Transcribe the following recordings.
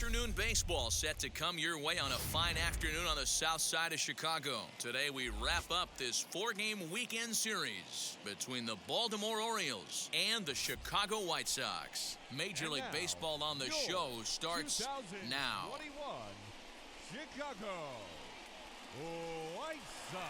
Afternoon baseball set to come your way on a fine afternoon on the south side of Chicago. Today we wrap up this 4-game weekend series between the Baltimore Orioles and the Chicago White Sox. Major League Baseball on the show starts now. 2021 Chicago White Sox.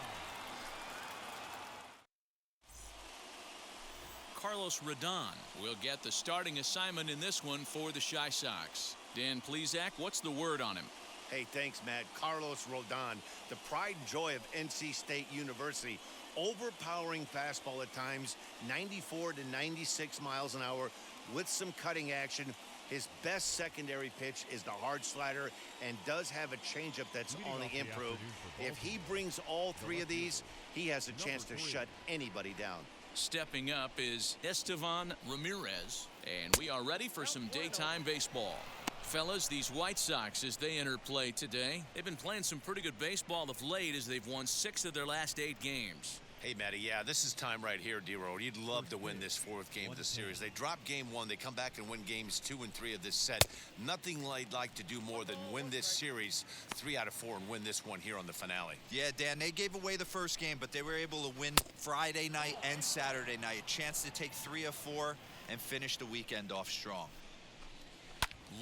Carlos Rodon will get the starting assignment in this one for the Chi Sox. Dan Plesac, what's the word on him? Hey, thanks, Matt. Carlos Rodon, the pride and joy of NC State University. Overpowering fastball at times, 94 to 96 miles an hour with some cutting action. His best secondary pitch is the hard slider and does have a changeup that's on the improve. If he brings all three of these, he has a chance to shut anybody down. Stepping up is Estevan Ramirez, and we are ready for some daytime baseball. Fellas, these White Sox, as they enter play today, they've been playing some pretty good baseball of late as they've won 6 of their last 8 games. Hey, Matty, yeah, this is time right here, D-Road. You'd love to win this 4th game of the series. They dropped game 1. They come back and win games 2 and 3 of this set. Nothing they'd like to do more than win this series 3 out of 4 and win this one here on the finale. Yeah, Dan, they gave away the first game, but they were able to win Friday night and Saturday night. A chance to take 3 of 4 and finish the weekend off strong.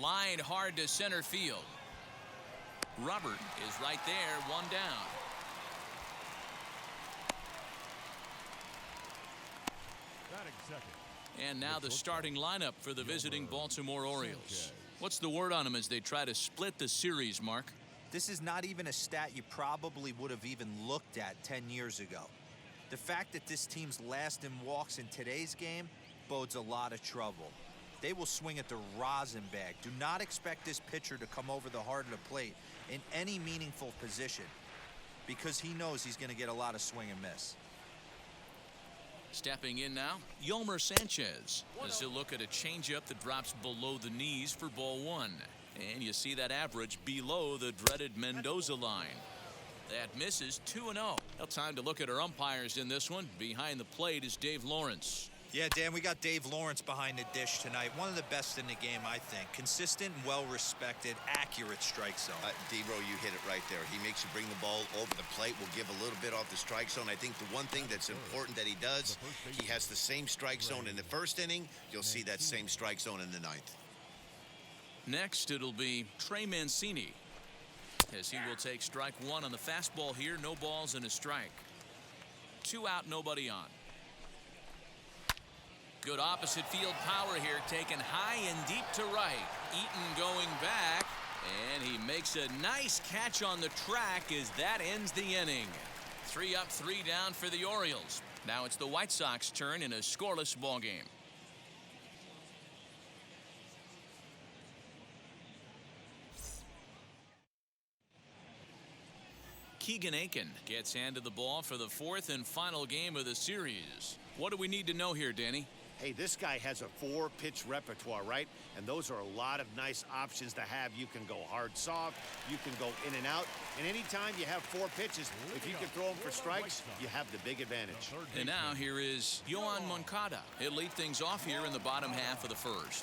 Line hard to center field. Robert is right there, 1 down. And now the starting lineup for the visiting Baltimore Orioles. What's the word on them as they try to split the series, Mark? This is not even a stat you probably would have even looked at 10 years ago. The fact that this team's last in walks in today's game bodes a lot of trouble. They will swing at the rosin bag. Do not expect this pitcher to come over the heart of the plate in any meaningful position because he knows he's going to get a lot of swing and miss. Stepping in now, Yolmer Sanchez as he'll look at a changeup that drops below the knees for ball 1. And you see that average below the dreaded Mendoza line. That misses 2-0. Now time to look at our umpires in this one. Behind the plate is Dave Lawrence. Yeah, Dan, we got Dave Lawrence behind the dish tonight. One of the best in the game, I think. Consistent, well-respected, accurate strike zone. D-Bro, you hit it right there. He makes you bring the ball over the plate. Will give a little bit off the strike zone. I think the one thing that's important that he does, he has the same strike zone in the first inning. You'll see that same strike zone in the 9th. Next, it'll be Trey Mancini as he will take strike 1 on the fastball here. No balls and a strike. 2 out, nobody on. Good opposite field power here, taken high and deep to right. Eaton going back, and he makes a nice catch on the track as that ends the inning. 3 up, 3 down for the Orioles. Now it's the White Sox turn in a scoreless ball game. Keegan Aiken gets handed the ball for the 4th and final game of the series. What do we need to know here, Danny? Hey, this guy has a 4-pitch repertoire, right? And those are a lot of nice options to have. You can go hard, soft. You can go in and out. And anytime you have 4 pitches, if you can throw them for strikes, you have the big advantage. And now here is Yoan Moncada. He'll lead things off here in the bottom half of the 1st.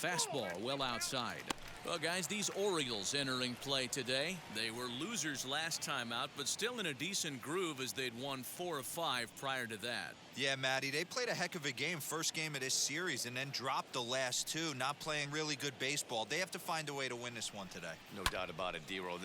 Fastball well outside. Well, guys, these Orioles entering play today. They were losers last time out, but still in a decent groove as they'd won 4 of 5 prior to that. Yeah, Matty, they played a heck of a game, first game of this series, and then dropped the last 2, not playing really good baseball. They have to find a way to win this one today. No doubt about it, D-Roll.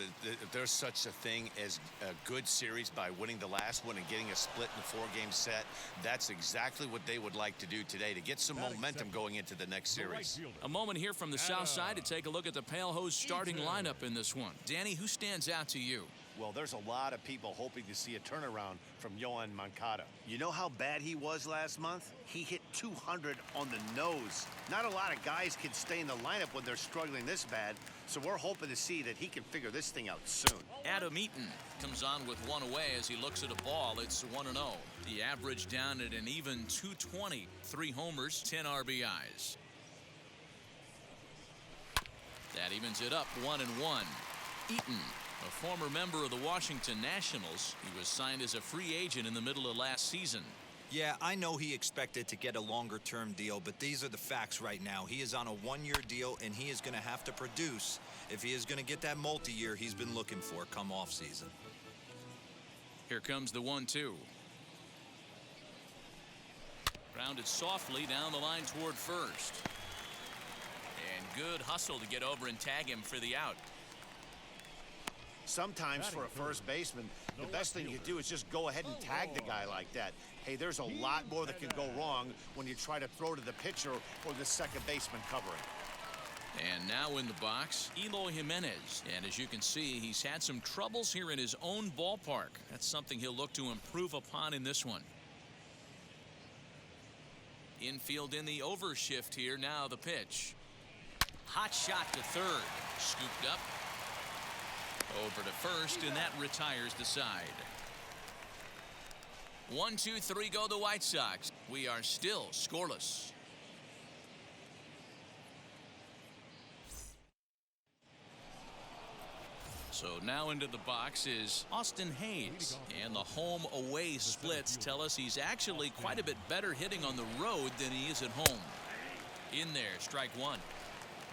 There's such a thing as a good series by winning the last one and getting a split in the 4-game set. That's exactly what they would like to do today to get some momentum going into the next series. A moment here from the south side to take a look at the Pale Hose starting lineup in this one. Danny, who stands out to you? Well, there's a lot of people hoping to see a turnaround from Yoan Moncada. You know how bad he was last month? He hit 200 on the nose. Not a lot of guys can stay in the lineup when they're struggling this bad, so we're hoping to see that he can figure this thing out soon. Adam Eaton comes on with 1 away as he looks at a ball. It's 1-0. The average down at an even 220. 3 homers, 10 RBIs. That evens it up 1-1. Eaton, a former member of the Washington Nationals. He was signed as a free agent in the middle of last season. Yeah, I know he expected to get a longer-term deal, but these are the facts right now. He is on a one-year deal, and he is going to have to produce if he is going to get that multi-year he's been looking for come off-season. Here comes the 1-2. Grounded softly down the line toward first. And good hustle to get over and tag him for the out. Sometimes for a first baseman, the best thing you can do is just go ahead and tag the guy like that. Hey, there's a lot more that can go wrong when you try to throw to the pitcher or the second baseman covering. And now in the box, Eloy Jimenez. And as you can see, he's had some troubles here in his own ballpark. That's something he'll look to improve upon in this one. Infield in the overshift here. Now the pitch. Hot shot to third. Scooped up. Over to first, and that retires the side. 1, 2, 3 go the White Sox. We are still scoreless. So now into the box is Austin Hayes. And the home-away splits tell us he's actually quite a bit better hitting on the road than he is at home. In there, strike one.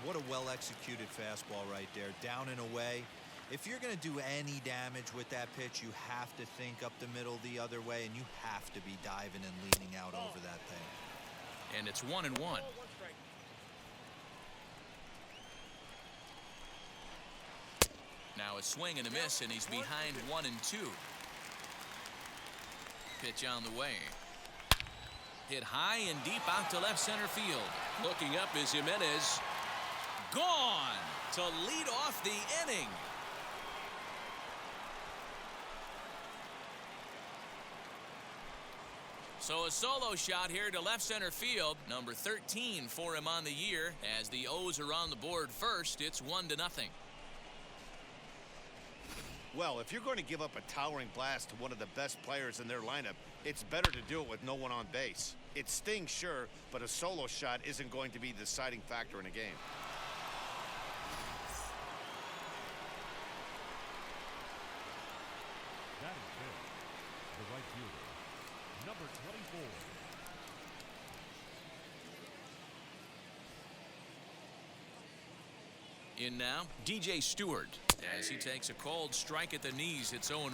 What a well-executed fastball right there, down and away. If you're going to do any damage with that pitch, you have to think up the middle the other way, and you have to be diving and leaning out over that thing. And it's 1-1. Now a swing and a miss, and he's behind 1-2. Pitch on the way. Hit high and deep out to left center field. Looking up is Jimenez. Gone to lead off the inning. So a solo shot here to left center field. Number 13 for him on the year. As the O's are on the board first, it's 1-0. Well, if you're going to give up a towering blast to one of the best players in their lineup, it's better to do it with no one on base. It stings, sure, but a solo shot isn't going to be the deciding factor in a game. That is good. The right fielder, number 24. In now, DJ Stewart. As he takes a cold strike at the knees, it's 0-1.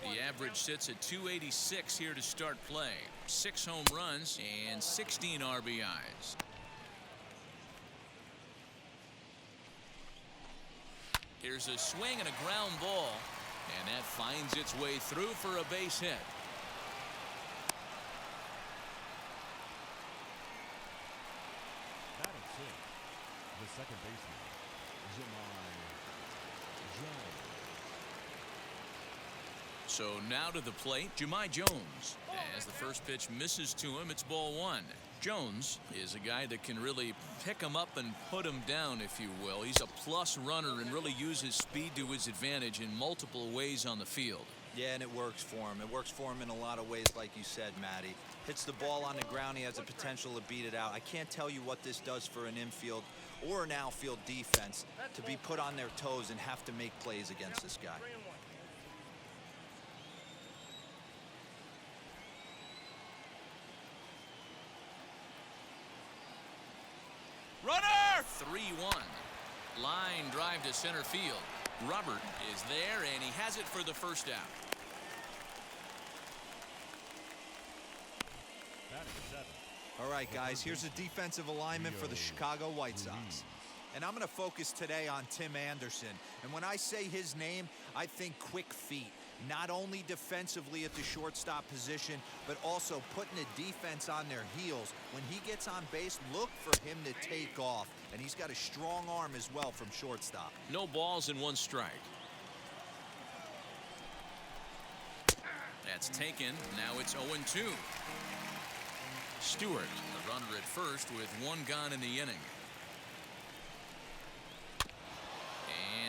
The average sits at 286 here to start play. 6 home runs and 16 RBIs. Here's a swing and a ground ball, and that finds its way through for a base hit. That is it. The second baseman, Jemai Jones. So now to the plate, Jemai Jones. As the first pitch misses to him, it's ball one. Jones is a guy that can really pick him up and put him down, if you will. He's a plus runner and really uses speed to his advantage in multiple ways on the field. Yeah, and it works for him. It works for him in a lot of ways, like you said, Matty. Hits the ball on the ground, he has the potential to beat it out. I can't tell you what this does for an infield or an outfield defense to be put on their toes and have to make plays against this guy. Runner! 3-1. Line drive to center field. Robert is there, and he has it for the first out. That is 7. All right, guys, here's a defensive alignment for the Chicago White Sox. And I'm going to focus today on Tim Anderson. And when I say his name, I think quick feet. Not only defensively at the shortstop position, but also putting the defense on their heels. When he gets on base, look for him to take off. And he's got a strong arm as well from shortstop. No balls and 1 strike. That's taken. Now it's 0-2. Stewart, the runner at first with 1 gone in the inning.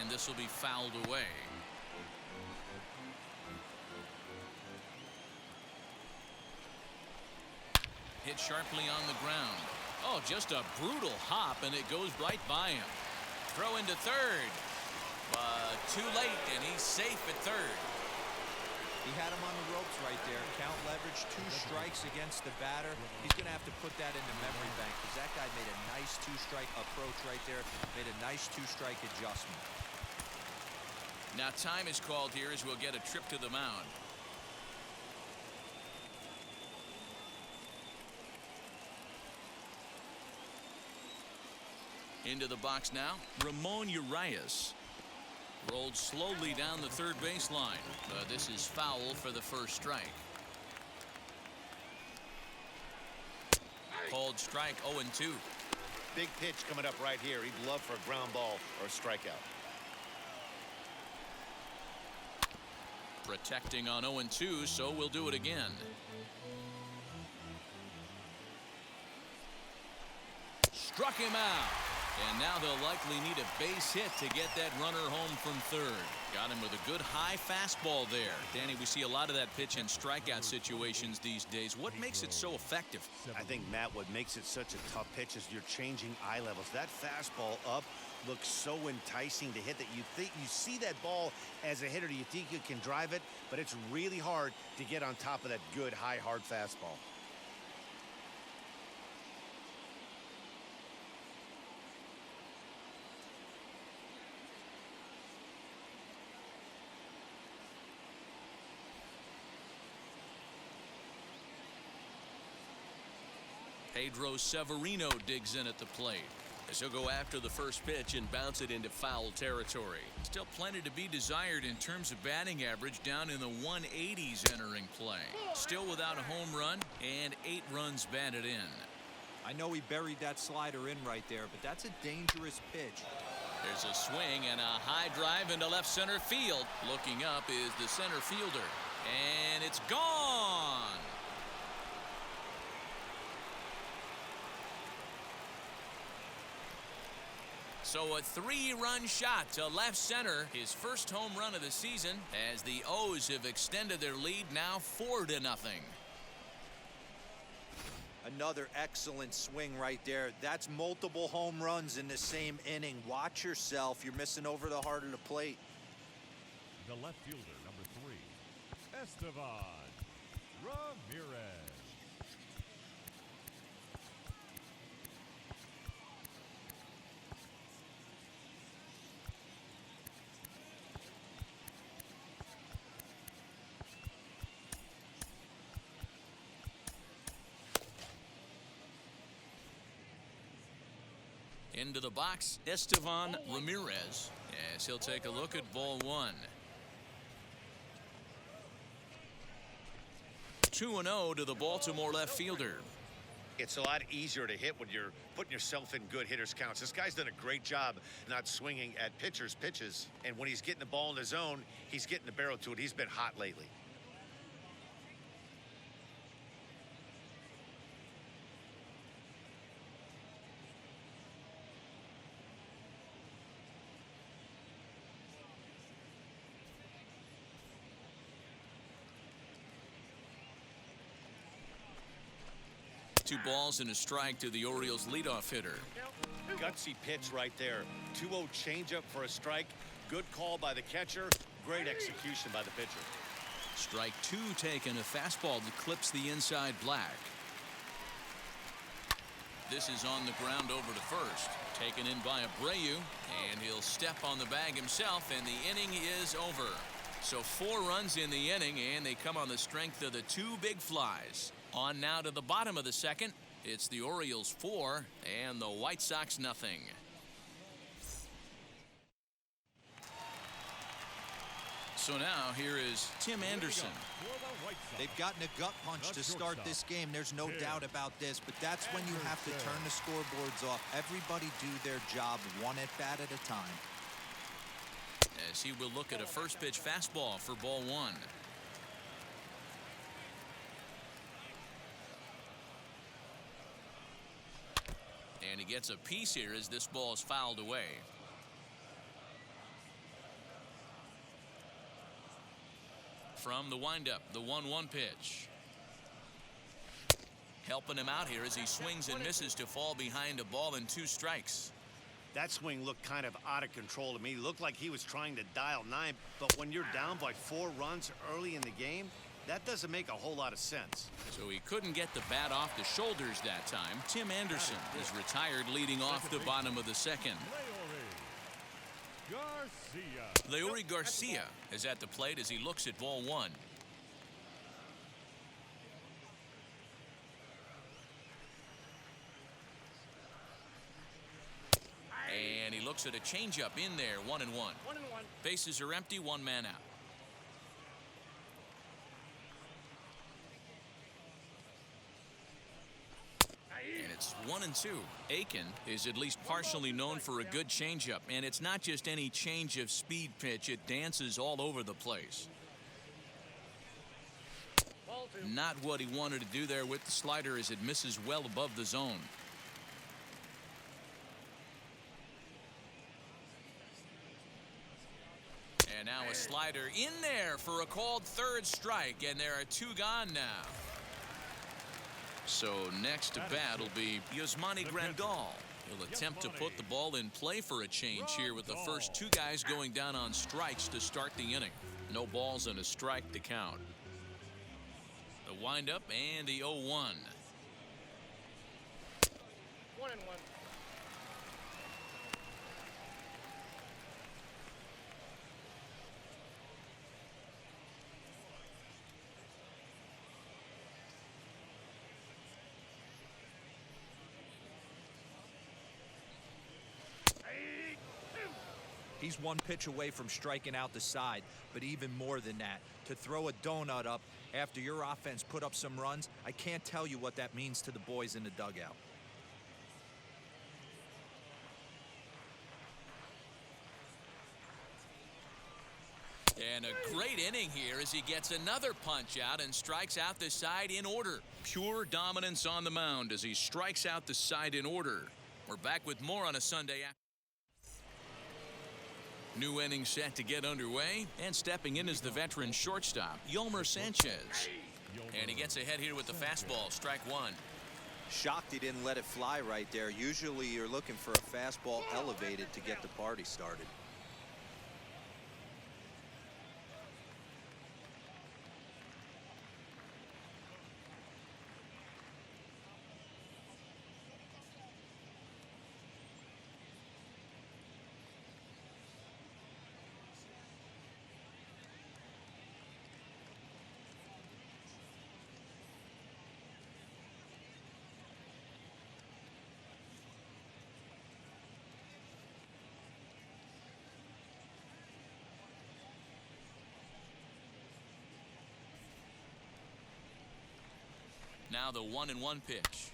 And this will be fouled away. Hit sharply on the ground. Oh, just a brutal hop, and it goes right by him. Throw into third. Too late, and he's safe at third. He had him on the ropes right there. Count leverage, 2 strikes against the batter. He's going to have to put that in the memory bank because that guy made a nice 2-strike approach right there. Made a nice 2-strike adjustment. Now time is called here as we'll get a trip to the mound. Into the box now, Ramon Urias. Rolled slowly down the third baseline. This is foul for the first strike. Called strike 0-2. Big pitch coming up right here. He'd love for a ground ball or a strikeout. Protecting on 0-2, so we'll do it again. Struck him out. And now they'll likely need a base hit to get that runner home from third. Got him with a good high fastball there. Danny, we see a lot of that pitch in strikeout situations these days. What makes it so effective? I think, Matt, what makes it such a tough pitch is you're changing eye levels. That fastball up looks so enticing to hit that you see that ball as a hitter. You think you can drive it, but it's really hard to get on top of that good, high, hard fastball. Pedro Severino digs in at the plate as he'll go after the first pitch and bounce it into foul territory. Still plenty to be desired in terms of batting average, down in the 180s entering play. Still without a home run and 8 runs batted in. I know he buried that slider in right there, but that's a dangerous pitch. There's a swing and a high drive into left center field. Looking up is the center fielder, and it's gone. So a 3-run shot to left center, his first home run of the season, as the O's have extended their lead now 4-0. Another excellent swing right there. That's multiple home runs in the same inning. Watch yourself. You're missing over the heart of the plate. The left fielder, number 3, Estevan Ramirez. Into the box, Estevan Ramirez, as he'll take a look at ball 1. 2-0 to the Baltimore left fielder. It's a lot easier to hit when you're putting yourself in good hitters counts. This guy's done a great job not swinging at pitchers' pitches. And when he's getting the ball in the zone, he's getting the barrel to it. He's been hot lately. Two balls and a strike to the Orioles leadoff hitter. Gutsy pitch right there. 2-0 changeup for a strike. Good call by the catcher. Great execution by the pitcher. Strike 2 taken, a fastball that clips the inside black. This is on the ground over to first. Taken in by Abreu, and he'll step on the bag himself, and the inning is over. So 4 runs in the inning, and they come on the strength of the 2 big flies. On now to the bottom of the second. It's the Orioles 4 and the White Sox nothing. So now here is Tim Anderson. They've gotten a gut punch to start this game. There's no doubt about this, but that's when you have to turn the scoreboards off. Everybody do their job 1 at-bat at a time. As he will look at a first pitch fastball for ball 1. And he gets a piece here as this ball is fouled away. From the windup, the 1-1 pitch. Helping him out here as he swings and misses to fall behind a ball and 2 strikes. That swing looked kind of out of control to me. Looked like he was trying to dial 9, but when you're down by 4 runs early in the game, that doesn't make a whole lot of sense. So he couldn't get the bat off the shoulders that time. Tim Anderson is retired leading off the bottom of the second. Leury Garcia is at the plate as he looks at ball 1. And he looks at a changeup in there, 1-1. Bases are empty, 1 man out. And it's 1-2. Aiken is at least partially known for a good changeup, and it's not just any change of speed pitch. It dances all over the place. Not what he wanted to do there with the slider as it misses well above the zone. And now a slider in there for a called 3rd strike, and there are 2 gone now. So next to bat will be Yasmani Grandal. He'll attempt to put the ball in play for a change here with the first 2 guys going down on strikes to start the inning. No balls and a strike to count. The windup and the 0-1. 1-1. He's 1 pitch away from striking out the side, but even more than that, to throw a donut up after your offense put up some runs, I can't tell you what that means to the boys in the dugout. And a great inning here as he gets another punch out and strikes out the side in order. Pure dominance on the mound as he strikes out the side in order. We're back with more on a Sunday afternoon. New inning set to get underway, and stepping in is the veteran shortstop, Yolmer Sanchez. And he gets ahead here with the fastball, strike 1. Shocked he didn't let it fly right there. Usually you're looking for a fastball elevated to get the party started. Now the 1-1 pitch.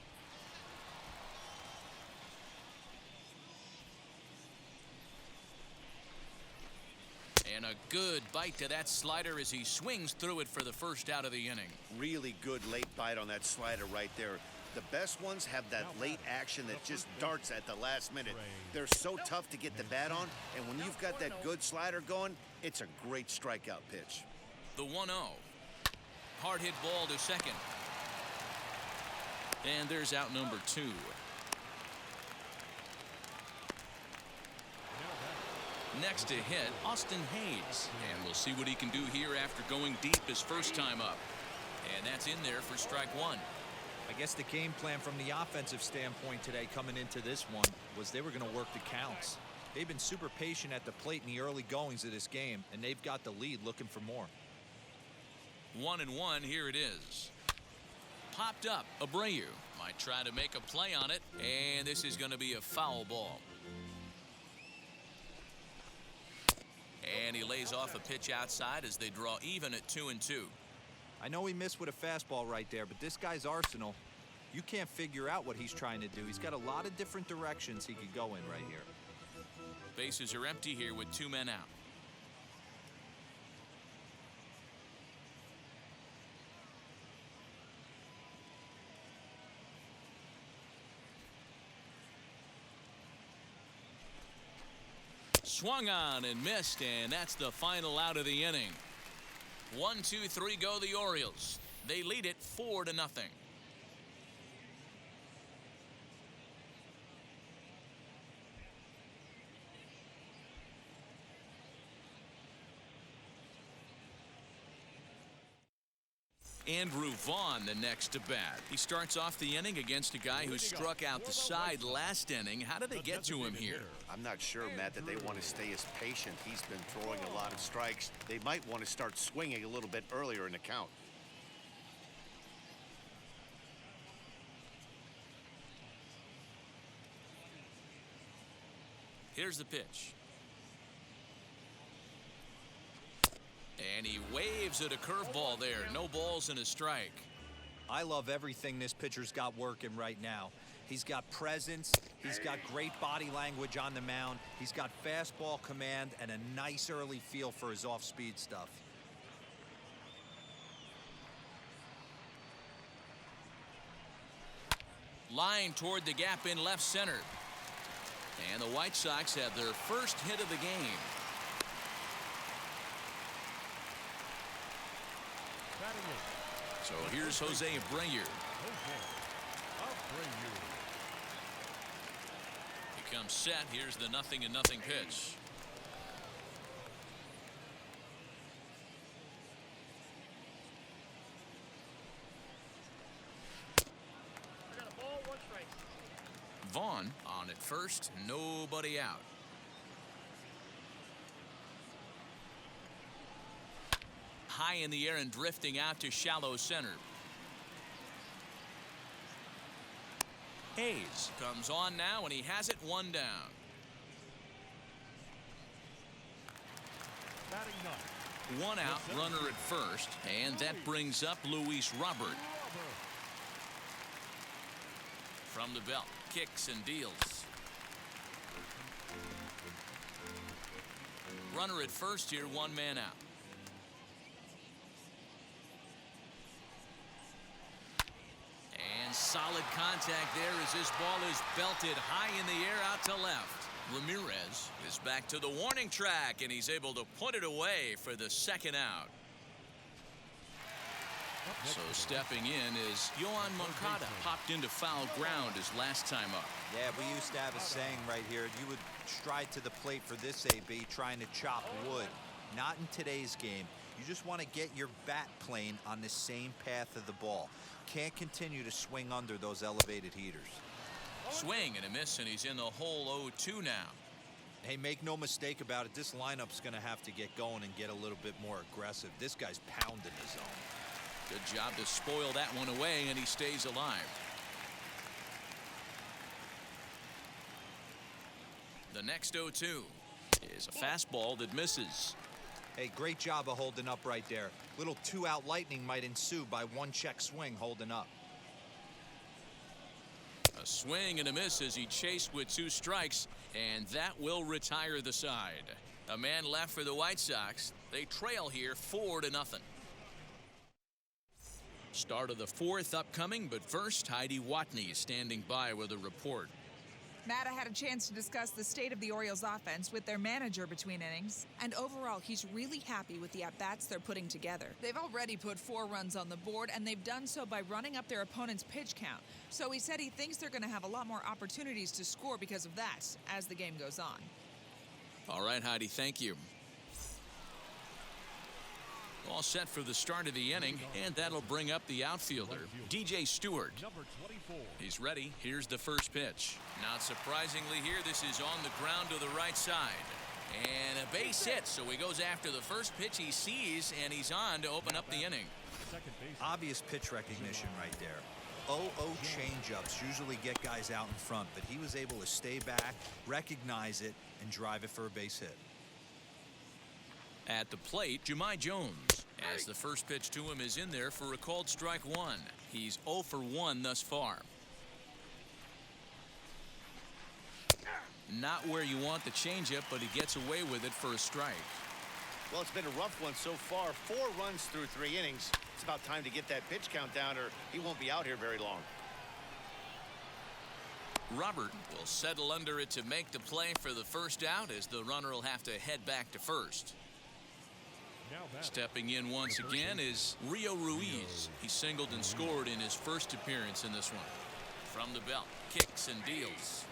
And a good bite to that slider as he swings through it for the first out of the inning. Really good late bite on that slider right there. The best ones have that late action that just darts at the last minute. They're so tough to get the bat on, and when you've got that good slider going, it's a great strikeout pitch. The 1-0. Hard hit ball to second. And there's out number 2. Next to hit, Austin Hayes. And we'll see what he can do here after going deep his first time up. And that's in there for strike 1. I guess the game plan from the offensive standpoint today coming into this one was they were going to work the counts. They've been super patient at the plate in the early goings of this game, and they've got the lead looking for more. 1-1, here it is. Popped up, Abreu might try to make a play on it, and this is going to be a foul ball. And he lays off a pitch outside as they draw even at 2-2. I know he missed with a fastball right there, but this guy's arsenal, you can't figure out what he's trying to do. He's got a lot of different directions he could go in right here. Bases are empty here with 2 men out. Swung on and missed, and that's the final out of the inning. 1, 2, 3 go the Orioles. They lead it 4-0. Andrew Vaughn, the next to bat. He starts off the inning against a guy who struck out the side last inning. How did they get to him here? I'm not sure, Matt, that they want to stay as patient. He's been throwing a lot of strikes. They might want to start swinging a little bit earlier in the count. Here's the pitch. And he waves at a curveball there. No balls and a strike. I love everything this pitcher's got working right now. He's got presence. He's got great body language on the mound. He's got fastball command and a nice early feel for his off-speed stuff. Line toward the gap in left center. And the White Sox have their first hit of the game. So here's Jose Abreu. He comes set. Here's the 0-0 pitch. Vaughn on at first, nobody out. High in the air and drifting out to shallow center. Hayes comes on now, and he has it one down. One out, runner at first, and that brings up Luis Robert. From the belt, kicks and deals. Runner at first here, one man out. And solid contact there as this ball is belted high in the air out to left. Ramirez is back to the warning track, and he's able to put it away for the second out. So stepping in is Yohan Moncada. Popped into foul ground his last time up. Yeah, we used to have a saying right here. You would stride to the plate for this AB trying to chop wood. Not in today's game. You just want to get your bat plane on the same path of the ball. Can't continue to swing under those elevated heaters. Swing and a miss, and he's in the hole 0-2 now. Hey, make no mistake about it. This lineup's going to have to get going and get a little bit more aggressive. This guy's pounding the zone. Good job to spoil that one away, and he stays alive. The next 0-2 is a fastball that misses. Hey, great job of holding up right there. Little two-out lightning might ensue by one check swing holding up. A swing and a miss as he chased with 2 strikes, and that will retire the side. A man left for the White Sox. They trail here 4-0. Start of the 4th upcoming, but first, Heidi Watney is standing by with a report. Matt, I had a chance to discuss the state of the Orioles offense with their manager between innings, and overall he's really happy with the at-bats they're putting together. They've already put 4 runs on the board, and they've done so by running up their opponent's pitch count. So he said he thinks they're going to have a lot more opportunities to score because of that as the game goes on. All right, Heidi, thank you. All set for the start of the inning, and that'll bring up the outfielder, DJ Stewart. He's ready. Here's the first pitch. Not surprisingly here, this is on the ground to the right side. And a base hit, so he goes after the first pitch he sees, and he's on to open up the inning. Obvious pitch recognition right there. 0-0 changeups usually get guys out in front, but he was able to stay back, recognize it, and drive it for a base hit. At the plate, Jahmai Jones, as the first pitch to him is in there for a called strike 1. He's 0 for 1 thus far. Not where you want the changeup, but he gets away with it for a strike. Well, it's been a rough one so far. 4 runs through 3 innings. It's about time to get that pitch count down, or he won't be out here very long. Robert will settle under it to make the play for the first out, as the runner will have to head back to first. Stepping in once again is Rio Ruiz. He singled and scored in his first appearance in this one. From the belt, kicks and deals.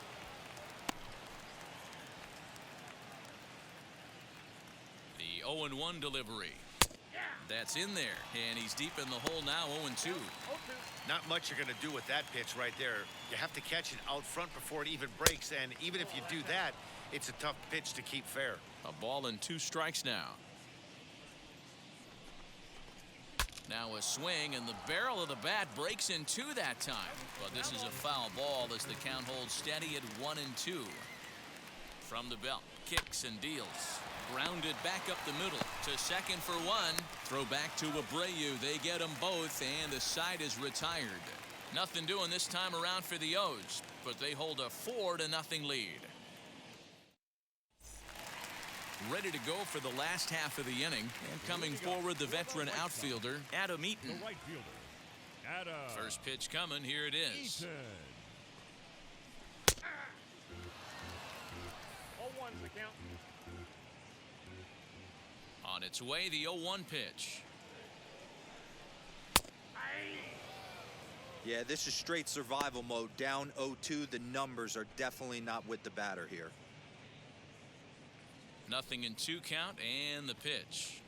The 0-1 delivery. That's in there, and he's deep in the hole now, 0-2. Not much you're going to do with that pitch right there. You have to catch it out front before it even breaks, and even if you do that, it's a tough pitch to keep fair. A ball and 2 strikes now. Now a swing, and the barrel of the bat breaks in 2 that time. But this is a foul ball as the count holds steady at 1-2. From the belt, kicks and deals. Grounded back up the middle to second for 1. Throw back to Abreu. They get them both, and the side is retired. Nothing doing this time around for the O's, but they hold a 4-0 lead. Ready to go for the last half of the inning, and coming forward, the veteran outfielder, Adam Eaton. The right fielder, Adam. First pitch coming. Here it is. Eaton. 0-1's the count. On its way, the 0-1 pitch. Yeah, this is straight survival mode. Down 0-2. The numbers are definitely not with the batter here. 0-2 count, and the pitch.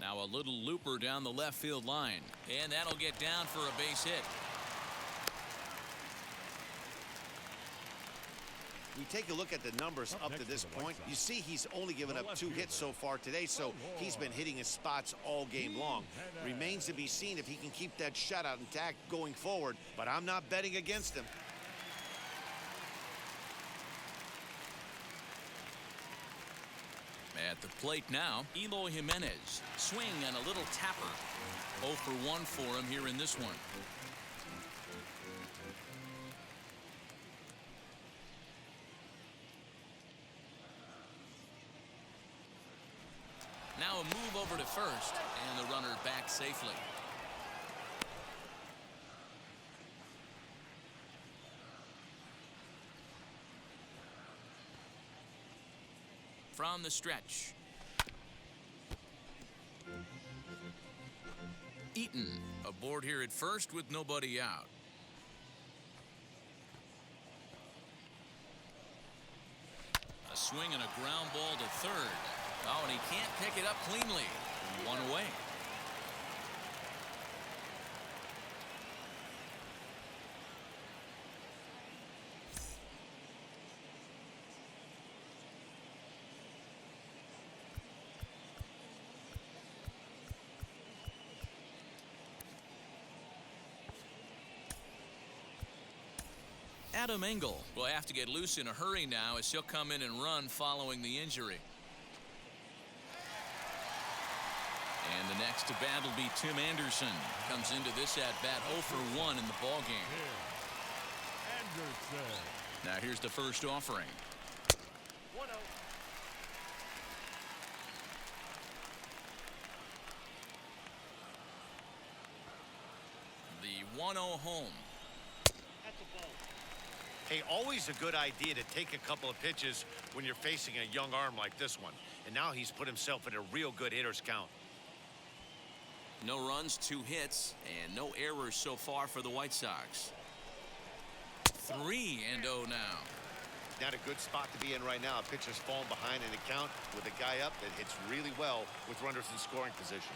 Now a little looper down the left field line, and that'll get down for a base hit. We take a look at the numbers up to this point. You see he's only given up 2 hits so far today, so he's been hitting his spots all game long. Remains to be seen if he can keep that shutout intact going forward, but I'm not betting against him. At the plate now, Eloy Jimenez. Swing and a little tapper. 0 for 1 for him here in this one. Now a move over to first, and the runner back safely. From the stretch. Eaton aboard here at first with nobody out. A swing and a ground ball to third. Oh, and he can't pick it up cleanly. 1 away. Adam Engel will have to get loose in a hurry now as he'll come in and run following the injury. And the next to bat will be Tim Anderson. Comes into this at-bat 0 for 1 in the ballgame. Anderson. Now here's the first offering. 1-0. The 1-0 home. That's a ball. Hey, always a good idea to take a couple of pitches when you're facing a young arm like this one. And now he's put himself in a real good hitter's count. No runs, 2 hits, and no errors so far for the White Sox. 3-0 now. Not a good spot to be in right now. A pitcher's falling behind in the count with a guy up that hits really well with runners in scoring position.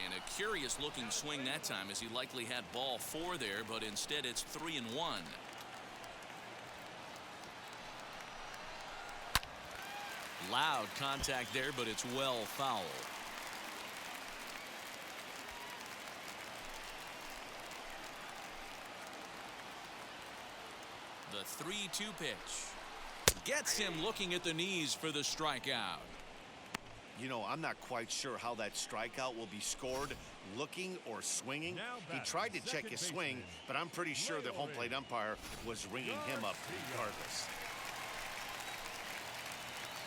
And a curious looking swing that time, as he likely had ball 4 there, but instead it's 3-1. Loud contact there, but it's well foul. The 3-2 pitch gets him looking at the knees for the strikeout. You know, I'm not quite sure how that strikeout will be scored, looking or swinging. He tried to check his swing, but I'm pretty sure the home plate umpire was ringing him up regardless.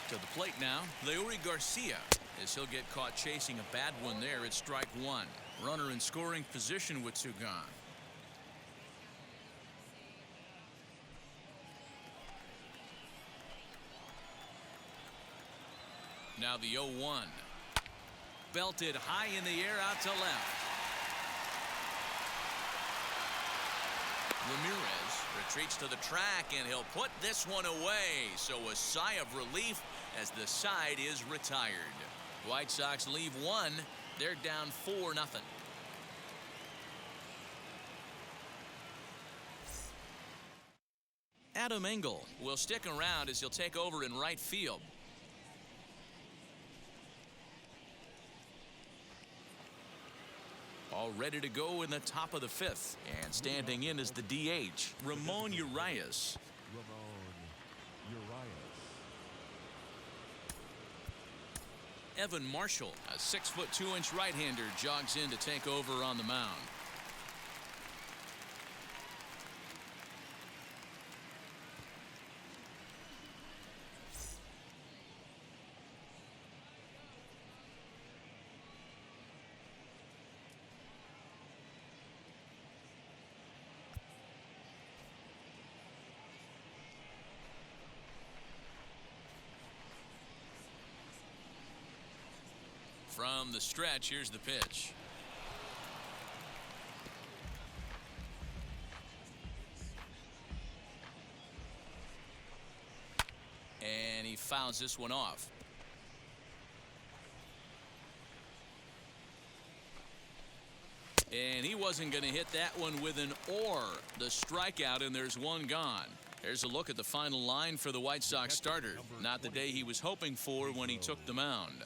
To the plate now, Leury Garcia, as he'll get caught chasing a bad one there at strike 1. Runner in scoring position with 2 gone. Now the 0-1. Belted high in the air out to left. Ramirez retreats to the track, and he'll put this one away. So a sigh of relief as the side is retired. White Sox leave one. They're down 4-0. Adam Engel will stick around as he'll take over in right field. All ready to go in the top of the 5th. And standing in is the DH, Ramon Urias. Evan Marshall, a 6-foot 2-inch right-hander, jogs in to take over on the mound. From the stretch, here's the pitch. And he fouls this one off. And he wasn't going to hit that one with an or. The strikeout, and there's one gone. There's a look at the final line for the White Sox starter. Not the day he was hoping for when he took the mound.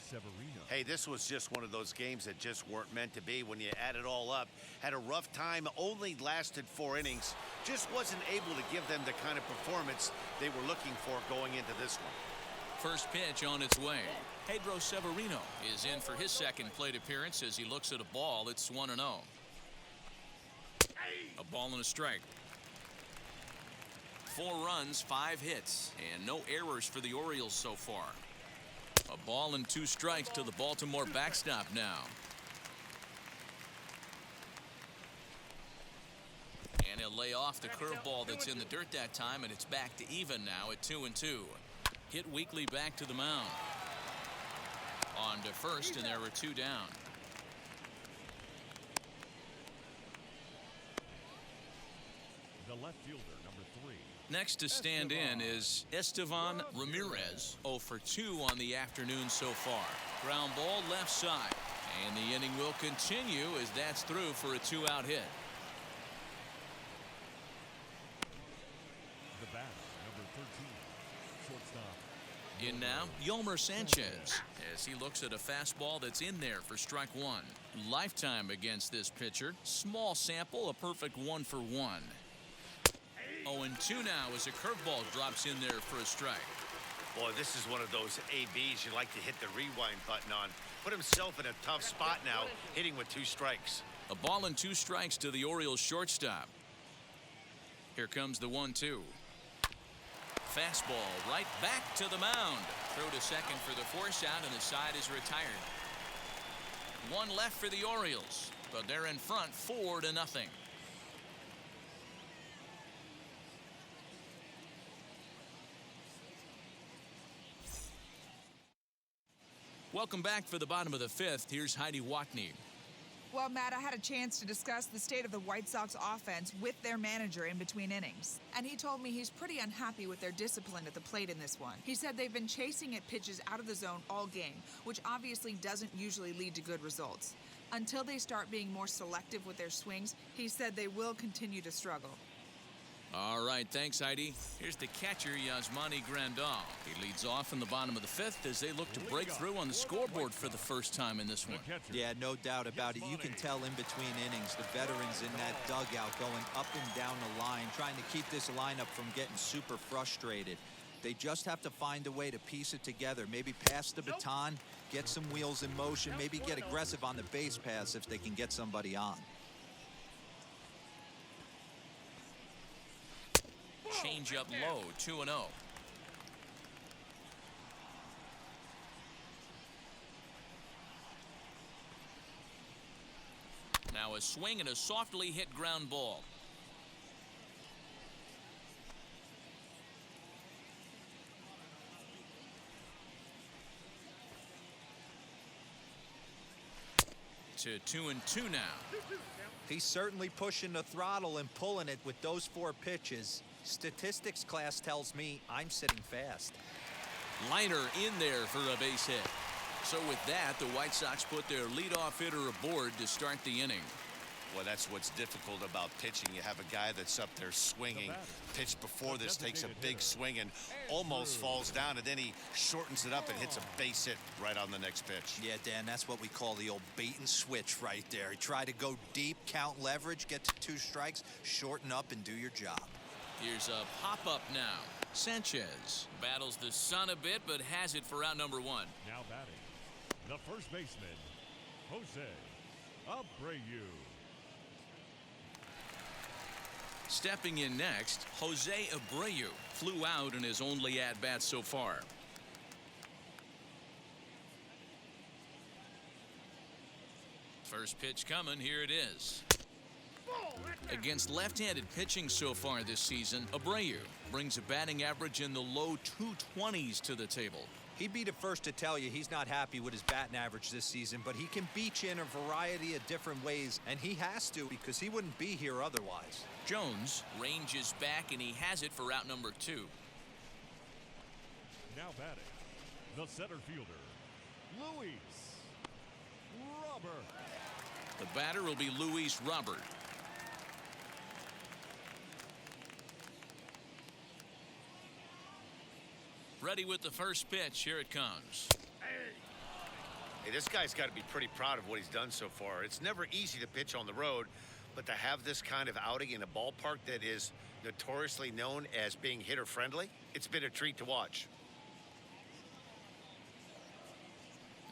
Hey, this was just one of those games that just weren't meant to be when you add it all up. Had a rough time, only lasted 4 innings. Just wasn't able to give them the kind of performance they were looking for going into this one. First pitch on its way. Pedro Severino is in for his second plate appearance as he looks at a ball. It's 1-0. A ball and a strike. 4 runs, 5 hits, and no errors for the Orioles so far. A ball and 2 strikes to the Baltimore backstop now. And he'll lay off the curveball that's in the dirt that time, and it's back to even now at 2-2. Hit weakly back to the mound. On to first, and there were 2 down. The left fielder, number 3. Next to stand in is Estevan Ramirez, 0 for 2 on the afternoon so far. Ground ball left side, and the inning will continue as that's through for a 2-out hit. The batter, number 13, shortstop. In now, Yolmer Sanchez, as he looks at a fastball that's in there for strike 1. Lifetime against this pitcher. Small sample, a perfect 1 for 1. 0-2 now as a curveball drops in there for a strike. Boy, this is one of those ABs you like to hit the rewind button on. Put himself in a tough spot now, hitting with 2 strikes. A ball and 2 strikes to the Orioles shortstop. Here comes the 1-2. Fastball right back to the mound. Throw to second for the force out, and the side is retired. 1 left for the Orioles, but they're in front 4-0. Welcome back for the bottom of the 5th. Here's Heidi Watney. Well, Matt, I had a chance to discuss the state of the White Sox offense with their manager in between innings. And he told me he's pretty unhappy with their discipline at the plate in this one. He said they've been chasing at pitches out of the zone all game, which obviously doesn't usually lead to good results. Until they start being more selective with their swings, he said they will continue to struggle. All right, thanks, Heidi. Here's the catcher, Yasmani Grandal. He leads off in the bottom of the 5th as they look to break through on the scoreboard for the first time in this one. Yeah, no doubt about it. You can tell in between innings, the veterans in that dugout going up and down the line, trying to keep this lineup from getting super frustrated. They just have to find a way to piece it together. Maybe pass the baton, get some wheels in motion, maybe get aggressive on the base paths if they can get somebody on. Change up low, 2-0. Now a swing and a softly hit ground ball. To 2-2 now. He's certainly pushing the throttle and pulling it with those 4 pitches. Statistics class tells me I'm sitting fast. Liner in there for a base hit. So with that, the White Sox put their leadoff hitter aboard to start the inning. Well, that's what's difficult about pitching. You have a guy that's up there swinging. Pitched before this, takes a big swing and almost falls down, and then he shortens it up and hits a base hit right on the next pitch. Yeah, Dan, that's what we call the old bait and switch right there. He tried to go deep, count leverage, get to 2 strikes, shorten up, and do your job. Here's a pop-up now. Sanchez battles the sun a bit, but has it for out number 1. Now batting, the first baseman, Jose Abreu. Stepping in next, Jose Abreu flew out in his only at-bat so far. First pitch coming, here it is. Against left-handed pitching so far this season, Abreu brings a batting average in the low 220s to the table. He'd be the first to tell you he's not happy with his batting average this season, but he can beat you in a variety of different ways, and he has to because he wouldn't be here otherwise. Jones ranges back, and he has it for out number 2. Now batting, the center fielder, Luis Robert. The batter will be Luis Robert. Ready with the first pitch. Here it comes. Hey, this guy's got to be pretty proud of what he's done so far. It's never easy to pitch on the road, but to have this kind of outing in a ballpark that is notoriously known as being hitter-friendly, it's been a treat to watch.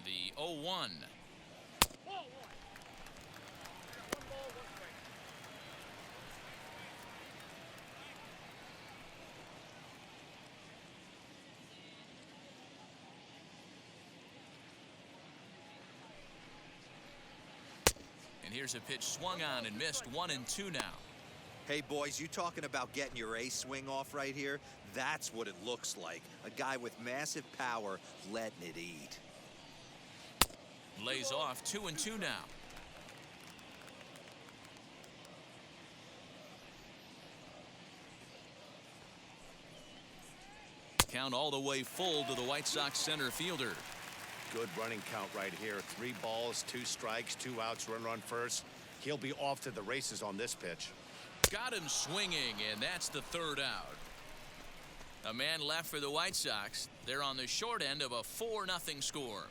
The 0-1. Ball 1. 1 ball, 1 strike. And here's a pitch swung on and missed. 1-2 now. Hey, boys, you talking about getting your ace swing off right here? That's what it looks like. A guy with massive power letting it eat. Lays off. 2-2 now. Count all the way full to the White Sox center fielder. Good running count right here. 3 balls, 2 strikes, 2 outs, runner on first. He'll be off to the races on this pitch. Got him swinging, and that's the 3rd out. A man left for the White Sox. They're on the short end of a 4-0 score.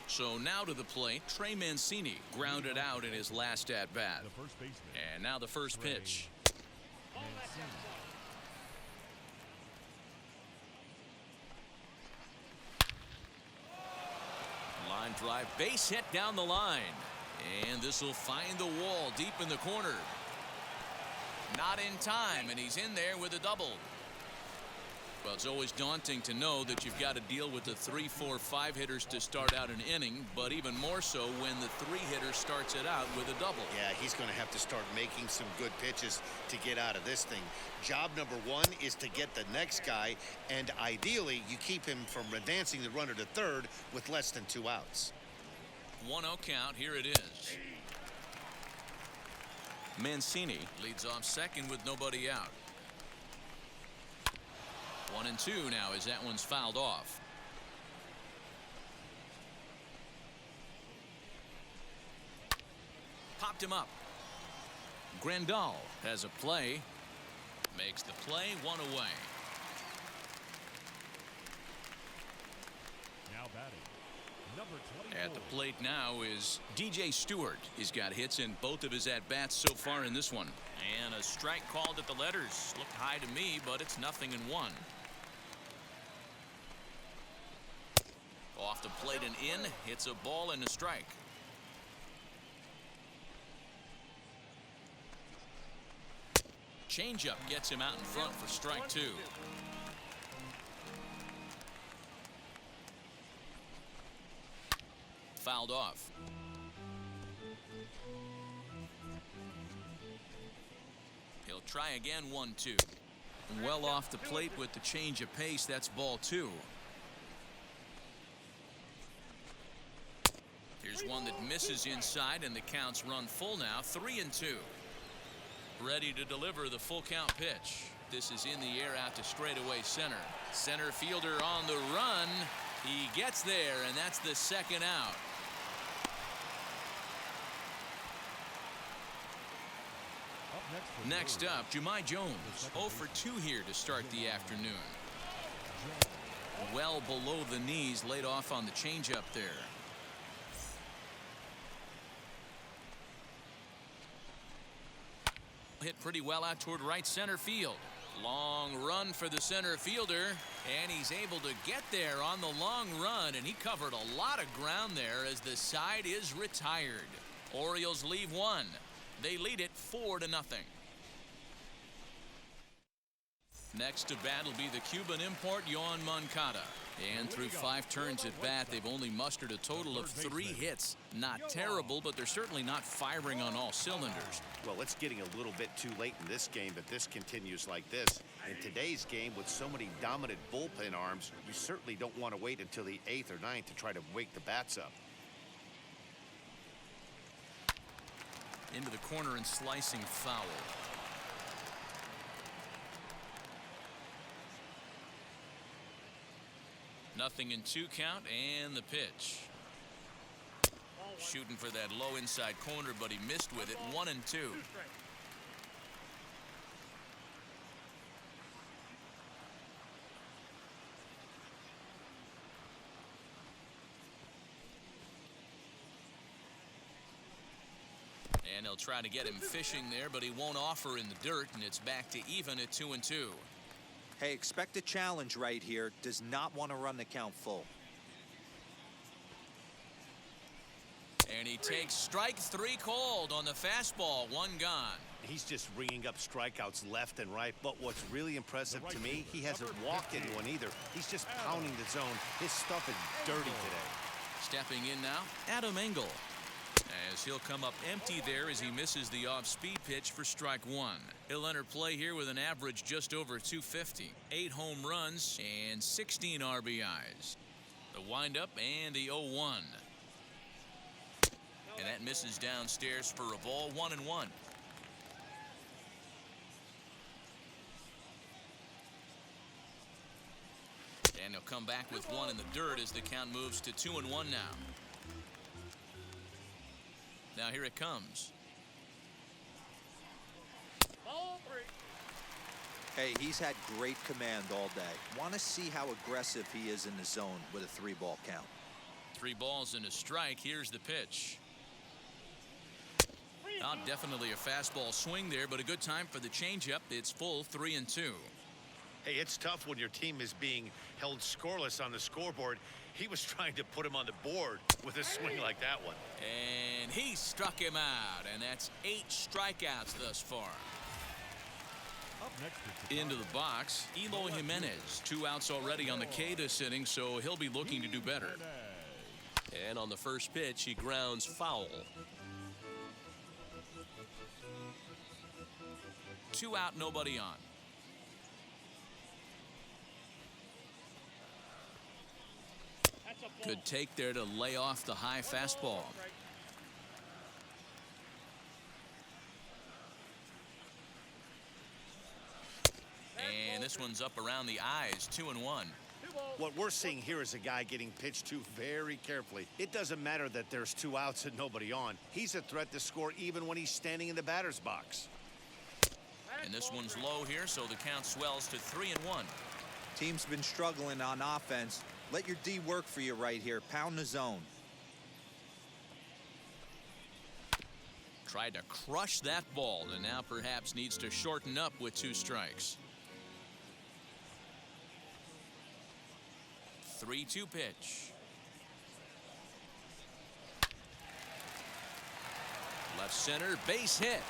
So now to the plate, Trey Mancini grounded out in his last at-bat. The first baseman. And now the first pitch. Ball back outside. Line drive, base hit down the line. And this will find the wall deep in the corner. Not in time, and he's in there with a double. Well, it's always daunting to know that you've got to deal with the 3, 4, 5 hitters to start out an inning, but even more so when the 3 hitter starts it out with a double. Yeah, he's going to have to start making some good pitches to get out of this thing. Job number 1 is to get the next guy, and ideally you keep him from advancing the runner to third with less than 2 outs. 1-0 count. Here it is. Mancini leads off second with nobody out. 1-2 now as that one's fouled off. Popped him up. Grandal has a play. Makes the play, 1 away. Now batting, number 24. At the plate now is DJ Stewart. He's got hits in both of his at-bats so far in this one. And a strike called at the letters. Looked high to me, but it's 0-1. Off the plate and in. Hits a ball and a strike. Changeup gets him out in front for strike 2. Fouled off. He'll try again. 1-2. Well off the plate with the change of pace. That's ball 2. Here's one that misses inside, and the counts run full now. 3-2. Ready to deliver the full count pitch. This is in the air out to straightaway center. Center fielder on the run. He gets there, and that's the second out. Next up, Jahmai Jones. 0 for 2 here to start the afternoon. Well below the knees, laid off on the changeup there. Hit pretty well out toward right center field. Long run for the center fielder, and he's able to get there on the long run, and he covered a lot of ground there as the side is retired. Orioles leave one. They lead it 4-0. Next to bat will be the Cuban import Yoan Moncada. And through 5 turns at bat, they've only mustered a total of 3 hits. Not terrible, but they're certainly not firing on all cylinders. Well, it's getting a little bit too late in this game, but this continues like this. In today's game, with so many dominant bullpen arms, you certainly don't want to wait until the 8th or 9th to try to wake the bats up. Into the corner and slicing foul. Nothing in 2 count, and the pitch. Shooting for that low inside corner, but he missed with it. 1-2. And he'll try to get him fishing there, but he won't offer in the dirt, and it's back to even at 2-2. Hey, expect a challenge right here. Does not want to run the count full. And he takes strike 3 called on the fastball. 1 gone. He's just ringing up strikeouts left and right, but what's really impressive to me, he hasn't walked anyone either. He's just pounding the zone. His stuff is dirty today. Stepping in now, Adam Engel. As he'll come up empty there as he misses the off-speed pitch for strike 1. He'll enter play here with an average just over 250. 8 home runs and 16 RBIs. The windup and the 0-1. And that misses downstairs for a ball. 1-1. And he'll come back with 1 in the dirt as the count moves to 2-1 now. Now here it comes. Ball 3. Hey, he's had great command all day. Want to see how aggressive he is in the zone with a 3-ball count. 3 balls and a strike. Here's the pitch. Not definitely a fastball swing there, but a good time for the changeup. It's full 3-2. Hey, it's tough when your team is being held scoreless on the scoreboard. He was trying to put him on the board with a swing like that one. And he struck him out, and that's 8 strikeouts thus far. Up next Into the box, Eloy Jimenez. 2 outs already on the K this inning, so he'll be looking to do better. And on the first pitch, he grounds foul. 2 out, nobody on. Good take there to lay off the high fastball. And this one's up around the eyes. 2-1. What we're seeing here is a guy getting pitched to very carefully. It doesn't matter that there's 2 outs and nobody on. He's a threat to score even when he's standing in the batter's box. And this one's low here, so the count swells to 3-1. Team's been struggling on offense. Let your D work for you right here. Pound the zone. Tried to crush that ball, and now perhaps needs to shorten up with 2 strikes. 3-2 pitch. Left center, base hit.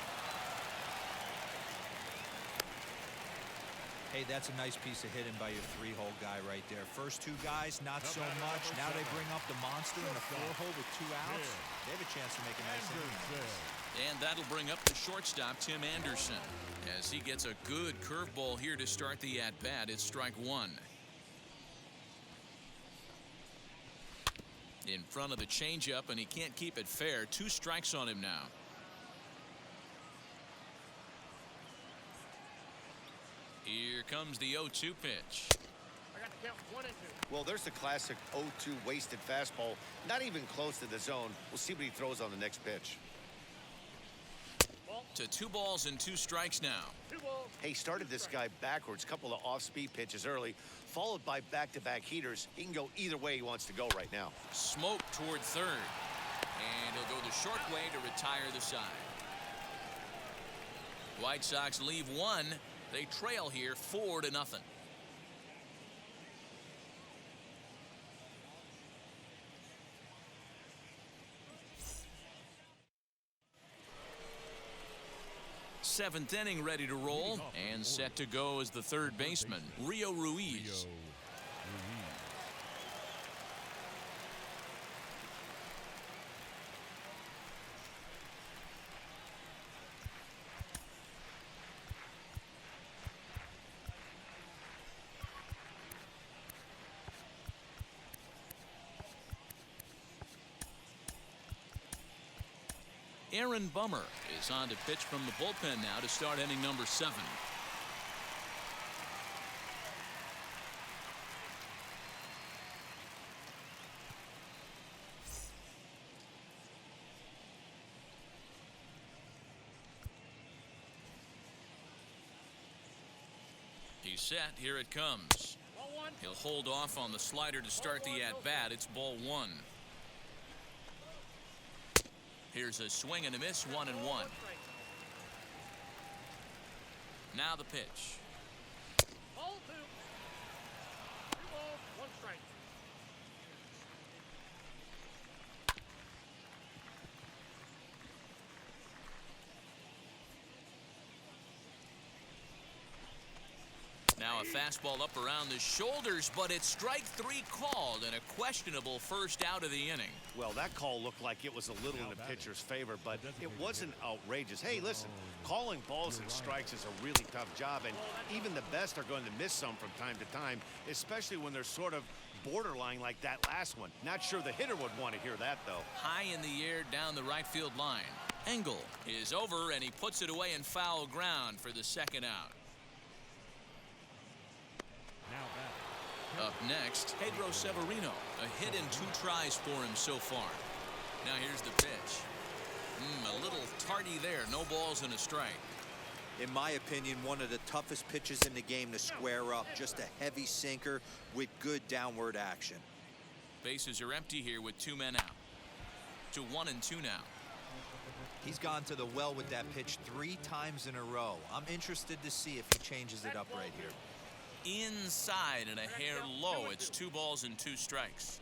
Hey, that's a nice piece of hitting by your 3-hole guy right there. First 2 guys, not so much. Now they bring up the monster in the 4-hole with 2 outs. They have a chance to make a nice inning. And that'll bring up the shortstop, Tim Anderson, as he gets a good curveball here to start the at-bat. It's strike 1. In front of the changeup, and he can't keep it fair. 2 strikes on him now. comes the 0-2 pitch. I got to count 1 and 2. Well, there's the classic 0-2 wasted fastball. Not even close to the zone. We'll see what he throws on the next pitch. Ball. To 2 balls and 2 strikes now. 2 balls. Hey, started this guy backwards. Couple of off-speed pitches early, followed by back-to-back heaters. He can go either way he wants to go right now. Smoke toward third. And he'll go the short way to retire the side. White Sox leave 1. They trail here 4-0. Seventh inning ready to roll and set to go as the third baseman, Rio Ruiz. Aaron Bummer is on to pitch from the bullpen now to start inning number 7. He's set. Here it comes. Ball 1. He'll hold off on the slider to start the at-bat. It's ball 1. Here's a swing and a miss, 1-1. Now the pitch. Ball 2. 2 balls, 1 strike. Now a fastball up around the shoulders, but it's strike 3 called and a questionable first out of the inning. Well, that call looked like it was a little in the pitcher's favor, but it wasn't outrageous. Hey, listen, calling balls and strikes is a really tough job, and even the best are going to miss some from time to time, especially when they're sort of borderline like that last one. Not sure the hitter would want to hear that, though. High in the air down the right field line. Engel is over, and he puts it away in foul ground for the second out. Up next, Pedro Severino. A hit in 2 tries for him so far. Now here's the pitch. A little tardy there. No balls and a strike. In my opinion, one of the toughest pitches in the game to square up. Just a heavy sinker with good downward action. Bases are empty here with 2 men out. To 1 and 2 now. He's gone to the well with that pitch 3 times in a row. I'm interested to see if he changes it up right here. Inside and a hair low. It's 2 balls and 2 strikes.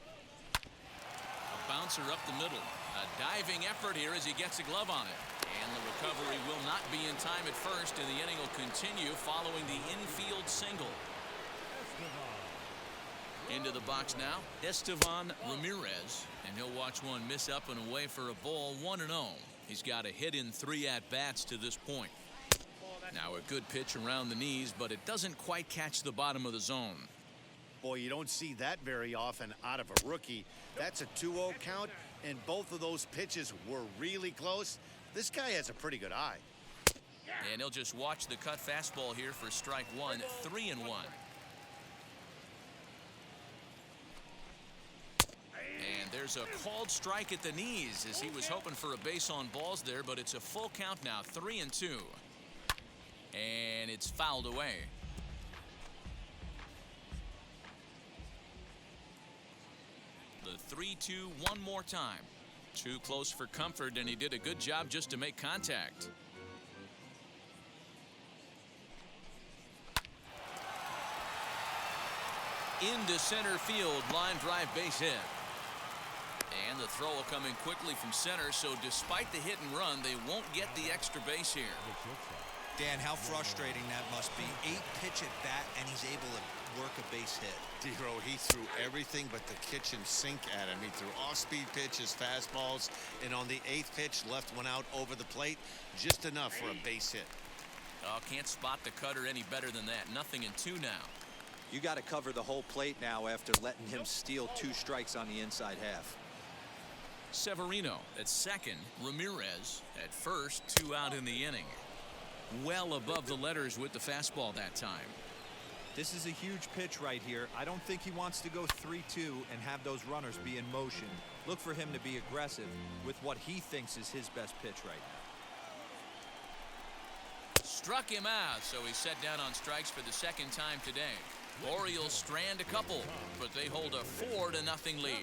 A bouncer up the middle. A diving effort here as he gets a glove on it. And the recovery will not be in time at first, and the inning will continue following the infield single. Into the box now, Estevan Ramirez, and he'll watch one miss up and away for a ball. 1-0. He's got a hit in 3 at-bats to this point. Now a good pitch around the knees, but it doesn't quite catch the bottom of the zone. Boy, you don't see that very often out of a rookie. That's a 2-0 count, and both of those pitches were really close. This guy has a pretty good eye. And he'll just watch the cut fastball here for strike 1, 3-1. And there's a called strike at the knees as he was hoping for a base on balls there, but it's a full count now, 3-2. And it's fouled away. The 3-2 one more time. Too close for comfort, and he did a good job just to make contact. Into center field, line drive base hit. And the throw will come in quickly from center, so despite the hit and run, they won't get the extra base here. Dan, how frustrating that must be. 8-pitch at bat, and he's able to work a base hit. D-Row, he threw everything but the kitchen sink at him. He threw off-speed pitches, fastballs, and on the 8th pitch, left one out over the plate. Just enough for a base hit. Oh, can't spot the cutter any better than that. 0-2 now. You got to cover the whole plate now after letting him steal 2 strikes on the inside half. Severino at second. Ramirez at first. 2 out in the inning. Well above the letters with the fastball that time. This is a huge pitch right here. I don't think he wants to go 3-2 and have those runners be in motion. Look for him to be aggressive with what he thinks is his best pitch right now. Struck him out, so he's set down on strikes for the second time today. Orioles strand a couple, but they hold a 4-0 lead.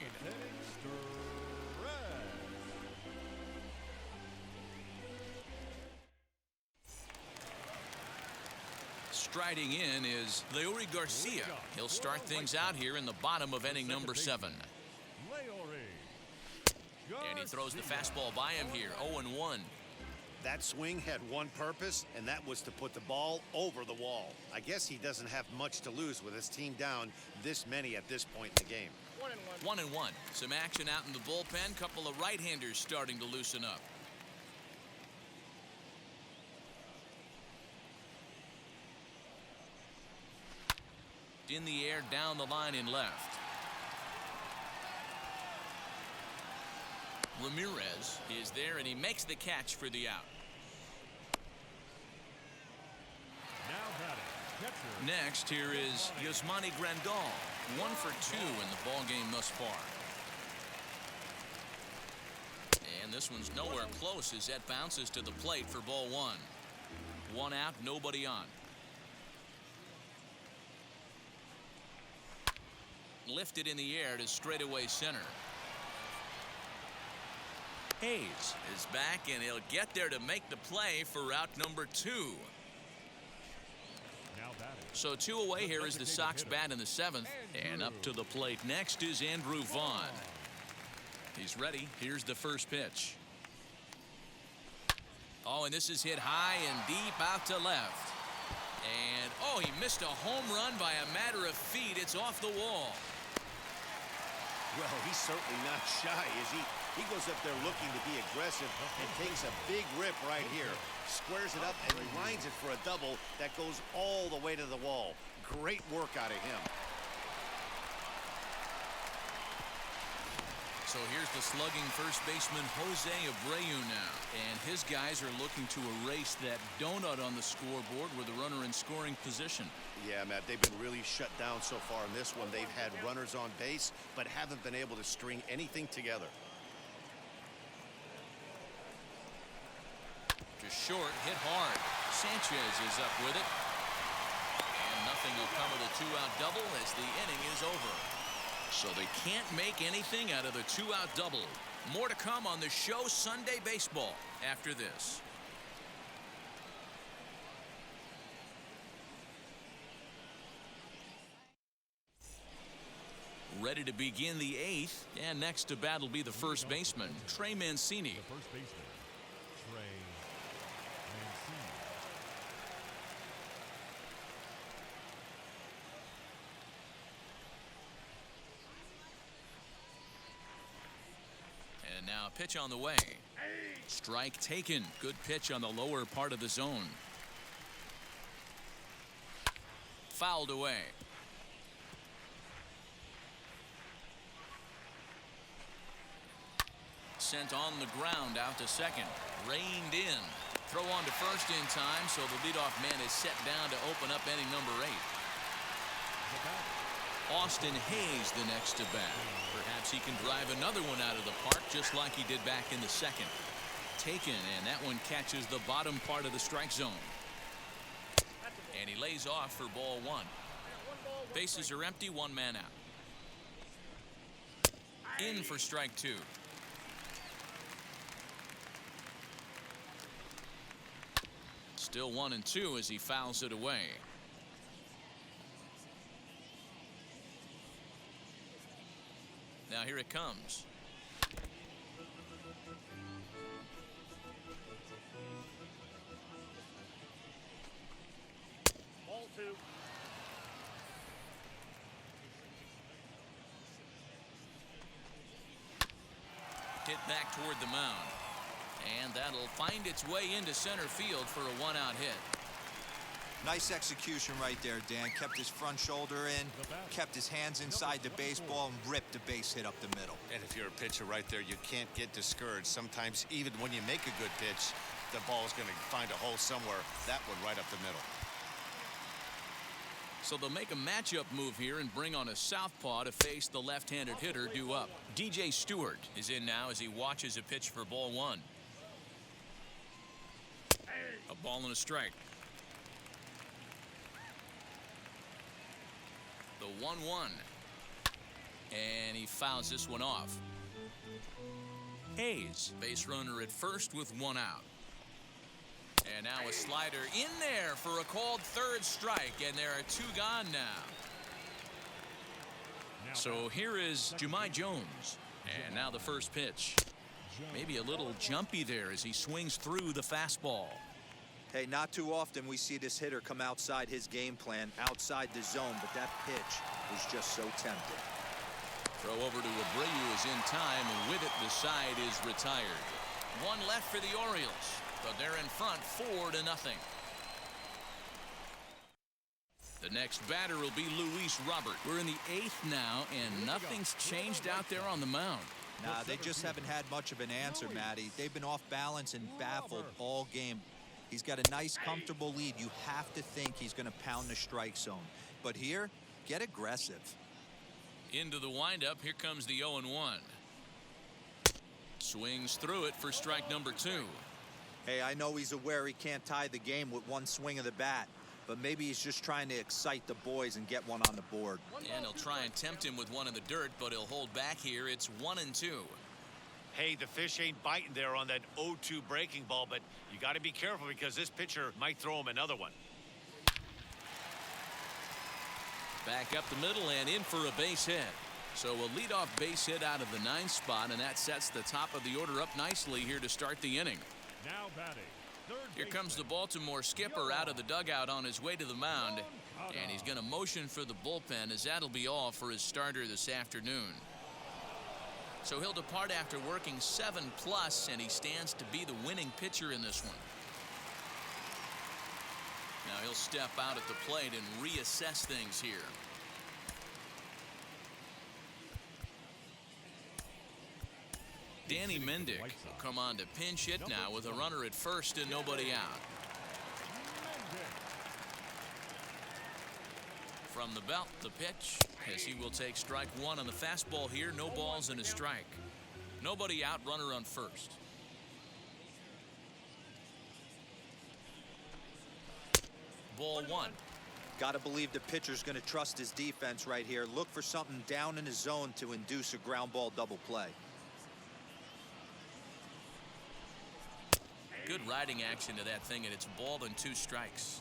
Striding in is Leori Garcia. He'll start things out here in the bottom of inning number 7. And he throws the fastball by him here, 0-1. That swing had one purpose, and that was to put the ball over the wall. I guess he doesn't have much to lose with his team down this many at this point in the game. 1-1. Some action out in the bullpen. Couple of right-handers starting to loosen up. In the air, down the line and left. Ramirez is there, and he makes the catch for the out. Next, here is Yasmani Grandal, 1 for 2 in the ball game thus far. And this one's nowhere close as that bounces to the plate for ball 1. 1 out, nobody on. Lifted in the air to straightaway center. Hayes is back, and he'll get there to make the play for out number 2. So 2 away here as the Sox bat in the 7th. And up to the plate next is Andrew Vaughn. He's ready. Here's the first pitch. Oh, and this is hit high and deep out to left. And, oh, he missed a home run by a matter of feet. It's off the wall. Well, he's certainly not shy, is he? He goes up there looking to be aggressive and takes a big rip right here. Squares it up and lines it for a double that goes all the way to the wall. Great work out of him. So here's the slugging first baseman Jose Abreu now. And his guys are looking to erase that donut on the scoreboard with a runner in scoring position. Yeah, Matt, they've been really shut down so far in this one. They've had runners on base, but haven't been able to string anything together. Just short, hit hard. Sanchez is up with it. And nothing will come of the 2-out double as the inning is over. So they can't make anything out of the 2-out double. More to come on the show Sunday Baseball after this. Ready to begin the 8th, and next to bat will be the first baseman, Trey Mancini. The first baseman, Trey Mancini. And now a pitch on the way. Strike taken. Good pitch on the lower part of the zone. Fouled away. Sent on the ground out to second. Reined in. Throw on to first in time, so the leadoff man is set down to open up inning number 8. Austin Hayes the next to bat. Perhaps he can drive another one out of the park just like he did back in the 2nd. Taken, and that one catches the bottom part of the strike zone. And he lays off for ball 1. Bases are empty, 1 man out. In for strike 2. Still 1-2 as he fouls it away. Now here it comes. Ball 2. Hit back toward the mound. And that'll find its way into center field for a 1-out hit. Nice execution right there, Dan. Kept his front shoulder in, kept his hands inside the baseball, and ripped the base hit up the middle. And if you're a pitcher right there, you can't get discouraged. Sometimes even when you make a good pitch, the ball's going to find a hole somewhere. That one right up the middle. So they'll make a matchup move here and bring on a southpaw to face the left-handed hitter due up. DJ Stewart is in now as he watches a pitch for ball one. A ball and a strike. The 1-1. And he fouls this one off. Hayes, base runner at first with one out. And now a slider in there for a called third strike, and there are two gone now. So here is Jahmai Jones, and now the first pitch. Maybe a little jumpy there as he swings through the fastball. Hey, not too often we see this hitter come outside his game plan, outside the zone, but that pitch was just so tempting. Throw over to Abreu is in time, and with it the side is retired. One left for the Orioles, but they're in front 4-0. The next batter will be Luis Robert. We're in the 8th now, and nothing's changed out there on the mound. Nah, they just haven't had much of an answer, Matty. They've been off balance and baffled all game. He's got a nice, comfortable lead. You have to think he's going to pound the strike zone. But here, get aggressive. Into the windup, here comes the 0-1. Swings through it for strike number 2. Hey, I know he's aware he can't tie the game with one swing of the bat, but maybe he's just trying to excite the boys and get one on the board. And he'll try and tempt him with one in the dirt, but he'll hold back here. It's 1-2. Hey, the fish ain't biting there on that 0-2 breaking ball, but you got to be careful because this pitcher might throw him another one. Back up the middle and in for a base hit. So a leadoff base hit out of the 9th spot, and that sets the top of the order up nicely here to start the inning. Now batting. Here comes the Baltimore skipper out of the dugout on his way to the mound, and he's going to motion for the bullpen, as that'll be all for his starter this afternoon. So he'll depart after working 7+, and he stands to be the winning pitcher in this one. Now he'll step out at the plate and reassess things here. Danny Mendick will come on to pinch hit now with a runner at first and nobody out. From the belt, the pitch, as he will take strike 1 on the fastball here. No balls and a strike. Nobody out, runner on first. Ball 1. Got to believe the pitcher's going to trust his defense right here. Look for something down in his zone to induce a ground ball double play. Good riding action to that thing, and it's ball and 2 strikes.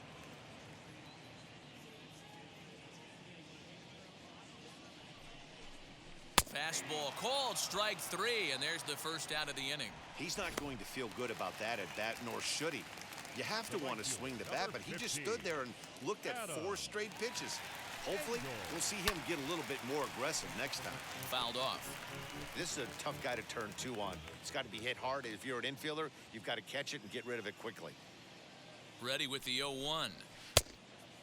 Fastball called, strike 3, and there's the first out of the inning. He's not going to feel good about that at bat, nor should he. You have to want to swing the bat, but he just stood there and looked at 4 straight pitches. Hopefully, we'll see him get a little bit more aggressive next time. Fouled off. This is a tough guy to turn 2 on. It's got to be hit hard. If you're an infielder, you've got to catch it and get rid of it quickly. Ready with the 0-1.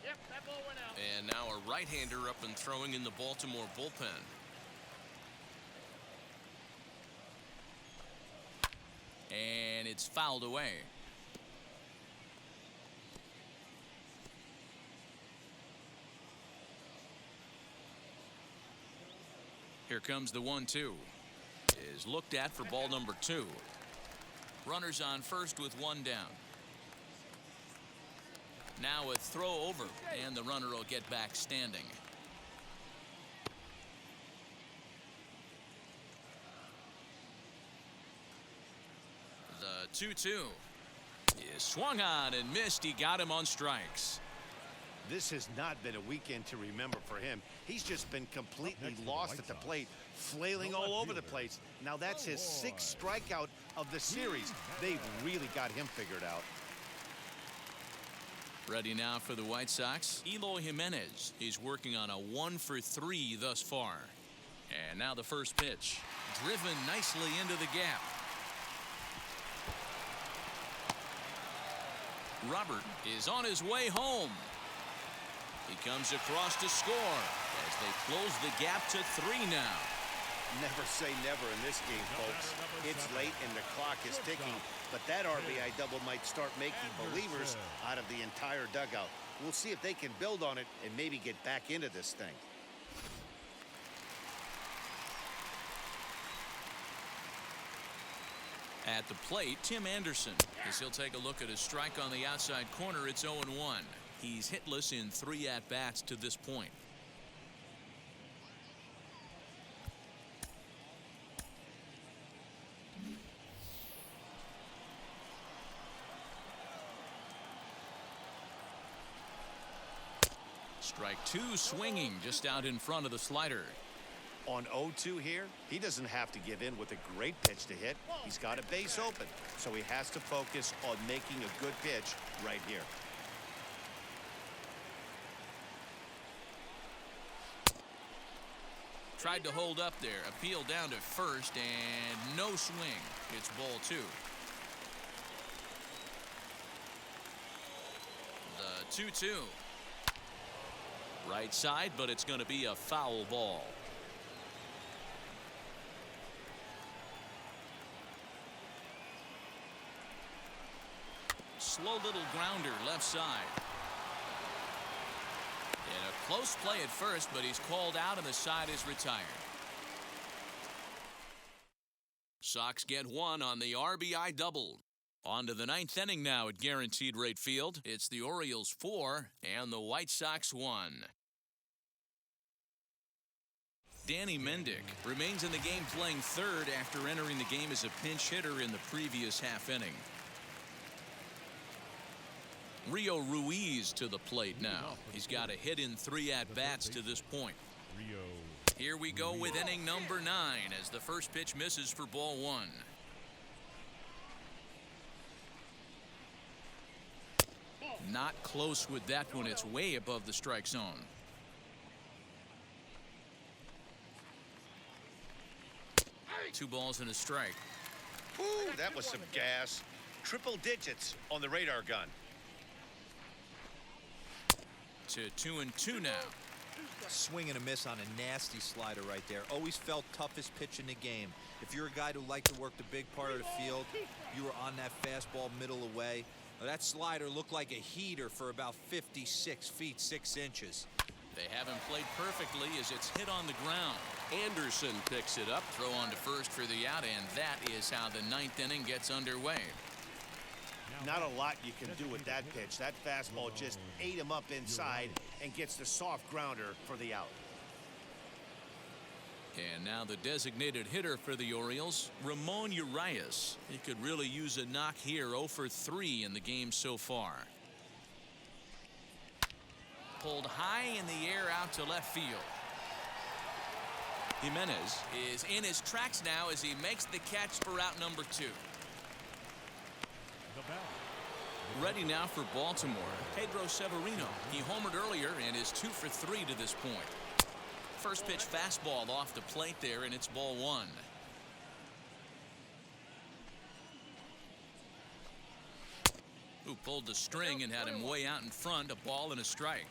Yep, that ball went out. And now a right-hander up and throwing in the Baltimore bullpen. And it's fouled away. Here comes the 1-2. Is looked at for ball number 2. Runners on first with 1 down. Now a throw over, and the runner will get back standing. The 2-2 is swung on and missed. He got him on strikes. This has not been a weekend to remember for him. He's just been completely lost at the plate, flailing all over the place. Now that's his 6th strikeout of the series. They've really got him figured out. Ready now for the White Sox, Eloy Jimenez. He's working on a 1 for 3 thus far. And now the first pitch, driven nicely into the gap. Robert is on his way home. He comes across to score as they close the gap to 3 now. Never say never in this game, folks. It's late and the clock is ticking, but that RBI double might start making believers out of the entire dugout. We'll see if they can build on it and maybe get back into this thing. At the plate, Tim Anderson, as he'll take a look at his strike on the outside corner. It's 0-1. He's hitless in 3 at-bats to this point. Strike 2 swinging just out in front of the slider. On 0-2 here, he doesn't have to give in with a great pitch to hit. He's got a base open, so he has to focus on making a good pitch right here. Tried to hold up there, appeal down to first, and no swing. It's ball 2. The 2-2. Right side, but it's going to be a foul ball. Slow little grounder left side. And a close play at first, but he's called out and the side is retired. Sox get 1 on the RBI double. On to the 9th inning now at Guaranteed Rate Field. It's the Orioles 4 and the White Sox 1. Danny Mendick remains in the game playing third after entering the game as a pinch hitter in the previous half inning. Rio Ruiz to the plate now. He's got a hit in 3 at-bats to this point. Here we go with inning number 9 as the first pitch misses for ball 1. Not close with that one. It's way above the strike zone. Two balls and a strike. Ooh, that was some gas. Triple digits on the radar gun. To 2-2 now. Swing and a miss on a nasty slider right there. Always felt toughest pitch in the game. If you're a guy who liked to work the big part of the field, you were on that fastball middle away. Now, that slider looked like a heater for about 56 feet 6 inches. They haven't played perfectly as it's hit on the ground. Anderson picks it up, throw on to first for the out, and that is how the 9th inning gets underway. Not a lot you can do with that pitch. That fastball just ate him up inside and gets the soft grounder for the out. And now the designated hitter for the Orioles, Ramon Urias. He could really use a knock here. 0 for 3 in the game so far. Pulled high in the air out to left field. Jimenez is in his tracks now as he makes the catch for out number 2. Ready now for Baltimore, Pedro Severino. He homered earlier and is 2 for 3 to this point. First pitch fastball off the plate there, and it's ball 1. Who pulled the string and had him way out in front, a ball and a strike.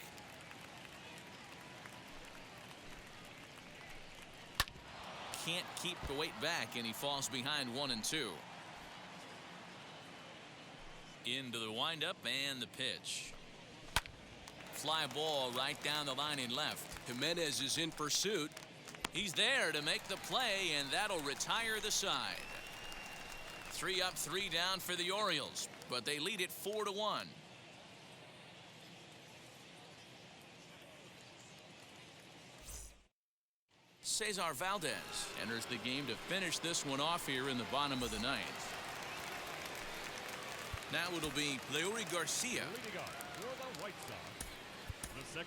Can't keep the weight back, and he falls behind 1-2. Into the windup and the pitch. Fly ball right down the line in left. Jimenez is in pursuit. He's there to make the play, and that'll retire the side. 3 up, 3 down for the Orioles, but they lead it 4-1. Cesar Valdez enters the game to finish this one off here in the bottom of the 9th. Now it'll be Leury Garcia.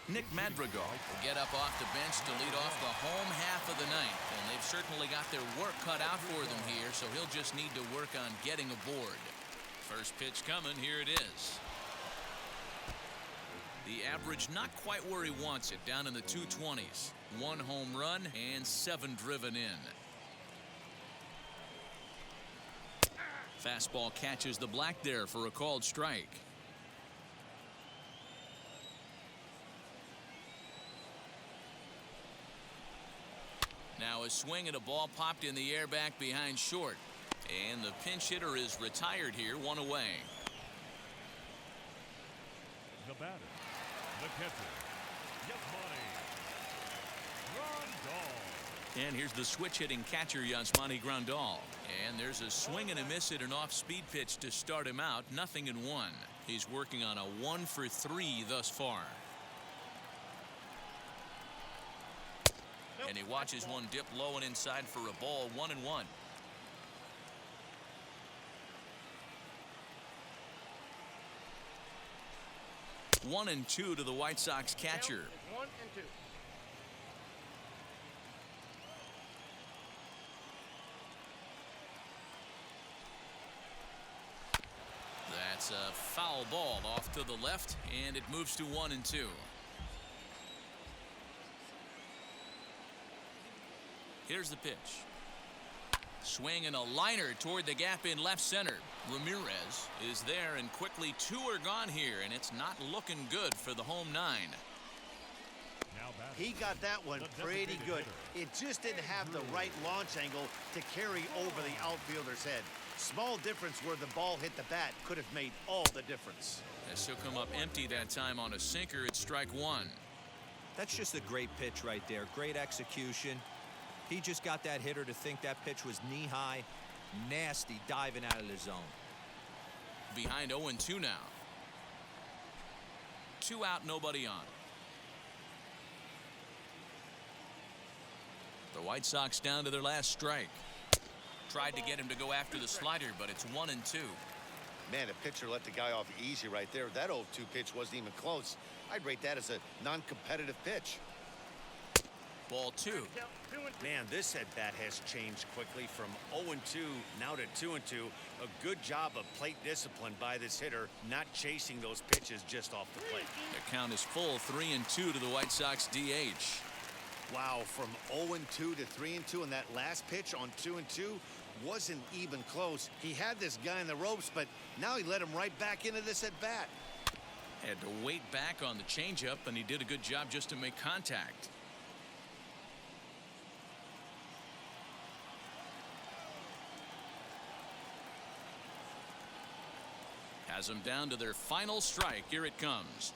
Nick Madrigal will get up off the bench to lead off the home half of the 9th, and they've certainly got their work cut out for them here, so he'll just need to work on getting aboard. First pitch coming, here it is. The average not quite where he wants it, down in the 220s. 1 home run and 7 driven in. Fastball catches the black there for a called strike. Now a swing and a ball popped in the air back behind short. And the pinch hitter is retired here, 1 away. The batter, The catcher, Yasmani Grandal. And here's the switch-hitting catcher, Yasmani Grandal. And there's a swing and a miss at an off-speed pitch to start him out. 0-1. He's working on a 1-for-3 thus far. And he watches one dip low and inside for a ball. 1-1. One and two to the White Sox catcher. 1-2. That's a foul ball off to the left, and it moves to 1-2. Here's the pitch. Swing and a liner toward the gap in left center. Ramirez is there, and quickly two are gone here, and it's not looking good for the home nine. Now batting. He got that one pretty good. It just didn't have the right launch angle to carry over the outfielder's head. Small difference where the ball hit the bat could have made all the difference. As he'll come up empty that time on a sinker at strike one. That's just a great pitch right there. Great execution. He just got that hitter to think that pitch was knee-high. Nasty diving out of the zone. Behind 0-2 now. 2 out, nobody on. The White Sox down to their last strike. Tried to get him to go after the slider, but it's 1-2. Man, the pitcher let the guy off easy right there. That 0-2 pitch wasn't even close. I'd rate that as a non-competitive pitch. Ball 2. Man, this at bat has changed quickly from 0-2 now to 2-2. A good job of plate discipline by this hitter, not chasing those pitches just off the plate. The count is full, 3-2 to the White Sox DH. Wow, from 0-2 to 3-2, and that last pitch on 2-2 wasn't even close. He had this guy in the ropes, but now he let him right back into this at bat. Had to wait back on the changeup, and he did a good job just to make contact. Has them down to their final strike. Here it comes.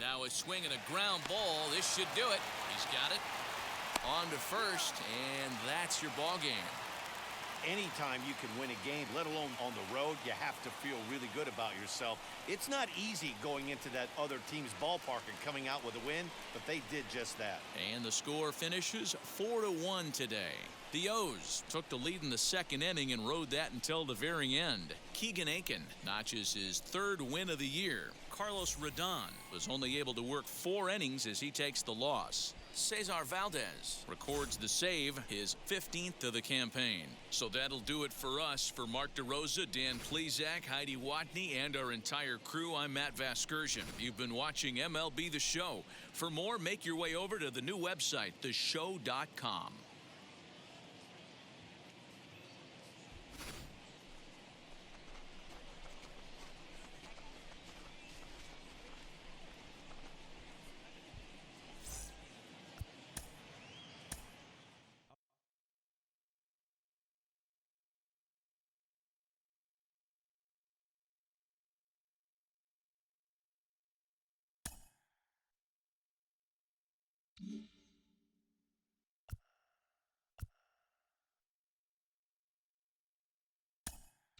Now a swing and a ground ball. This should do it. He's got it. On to first, and that's your ball game. Anytime you can win a game, let alone on the road, you have to feel really good about yourself. It's not easy going into that other team's ballpark and coming out with a win, but they did just that. And the score finishes 4-1 today. The O's took the lead in the second inning and rode that until the very end. Keegan Aiken notches his 3rd win of the year. Carlos Rodon was only able to work 4 innings as he takes the loss. Cesar Valdez records the save, his 15th of the campaign. So that'll do it for us. For Mark DeRosa, Dan Plezak, Heidi Watney, and our entire crew, I'm Matt Vasgersian. You've been watching MLB The Show. For more, make your way over to the new website, theshow.com.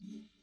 Mm-hmm.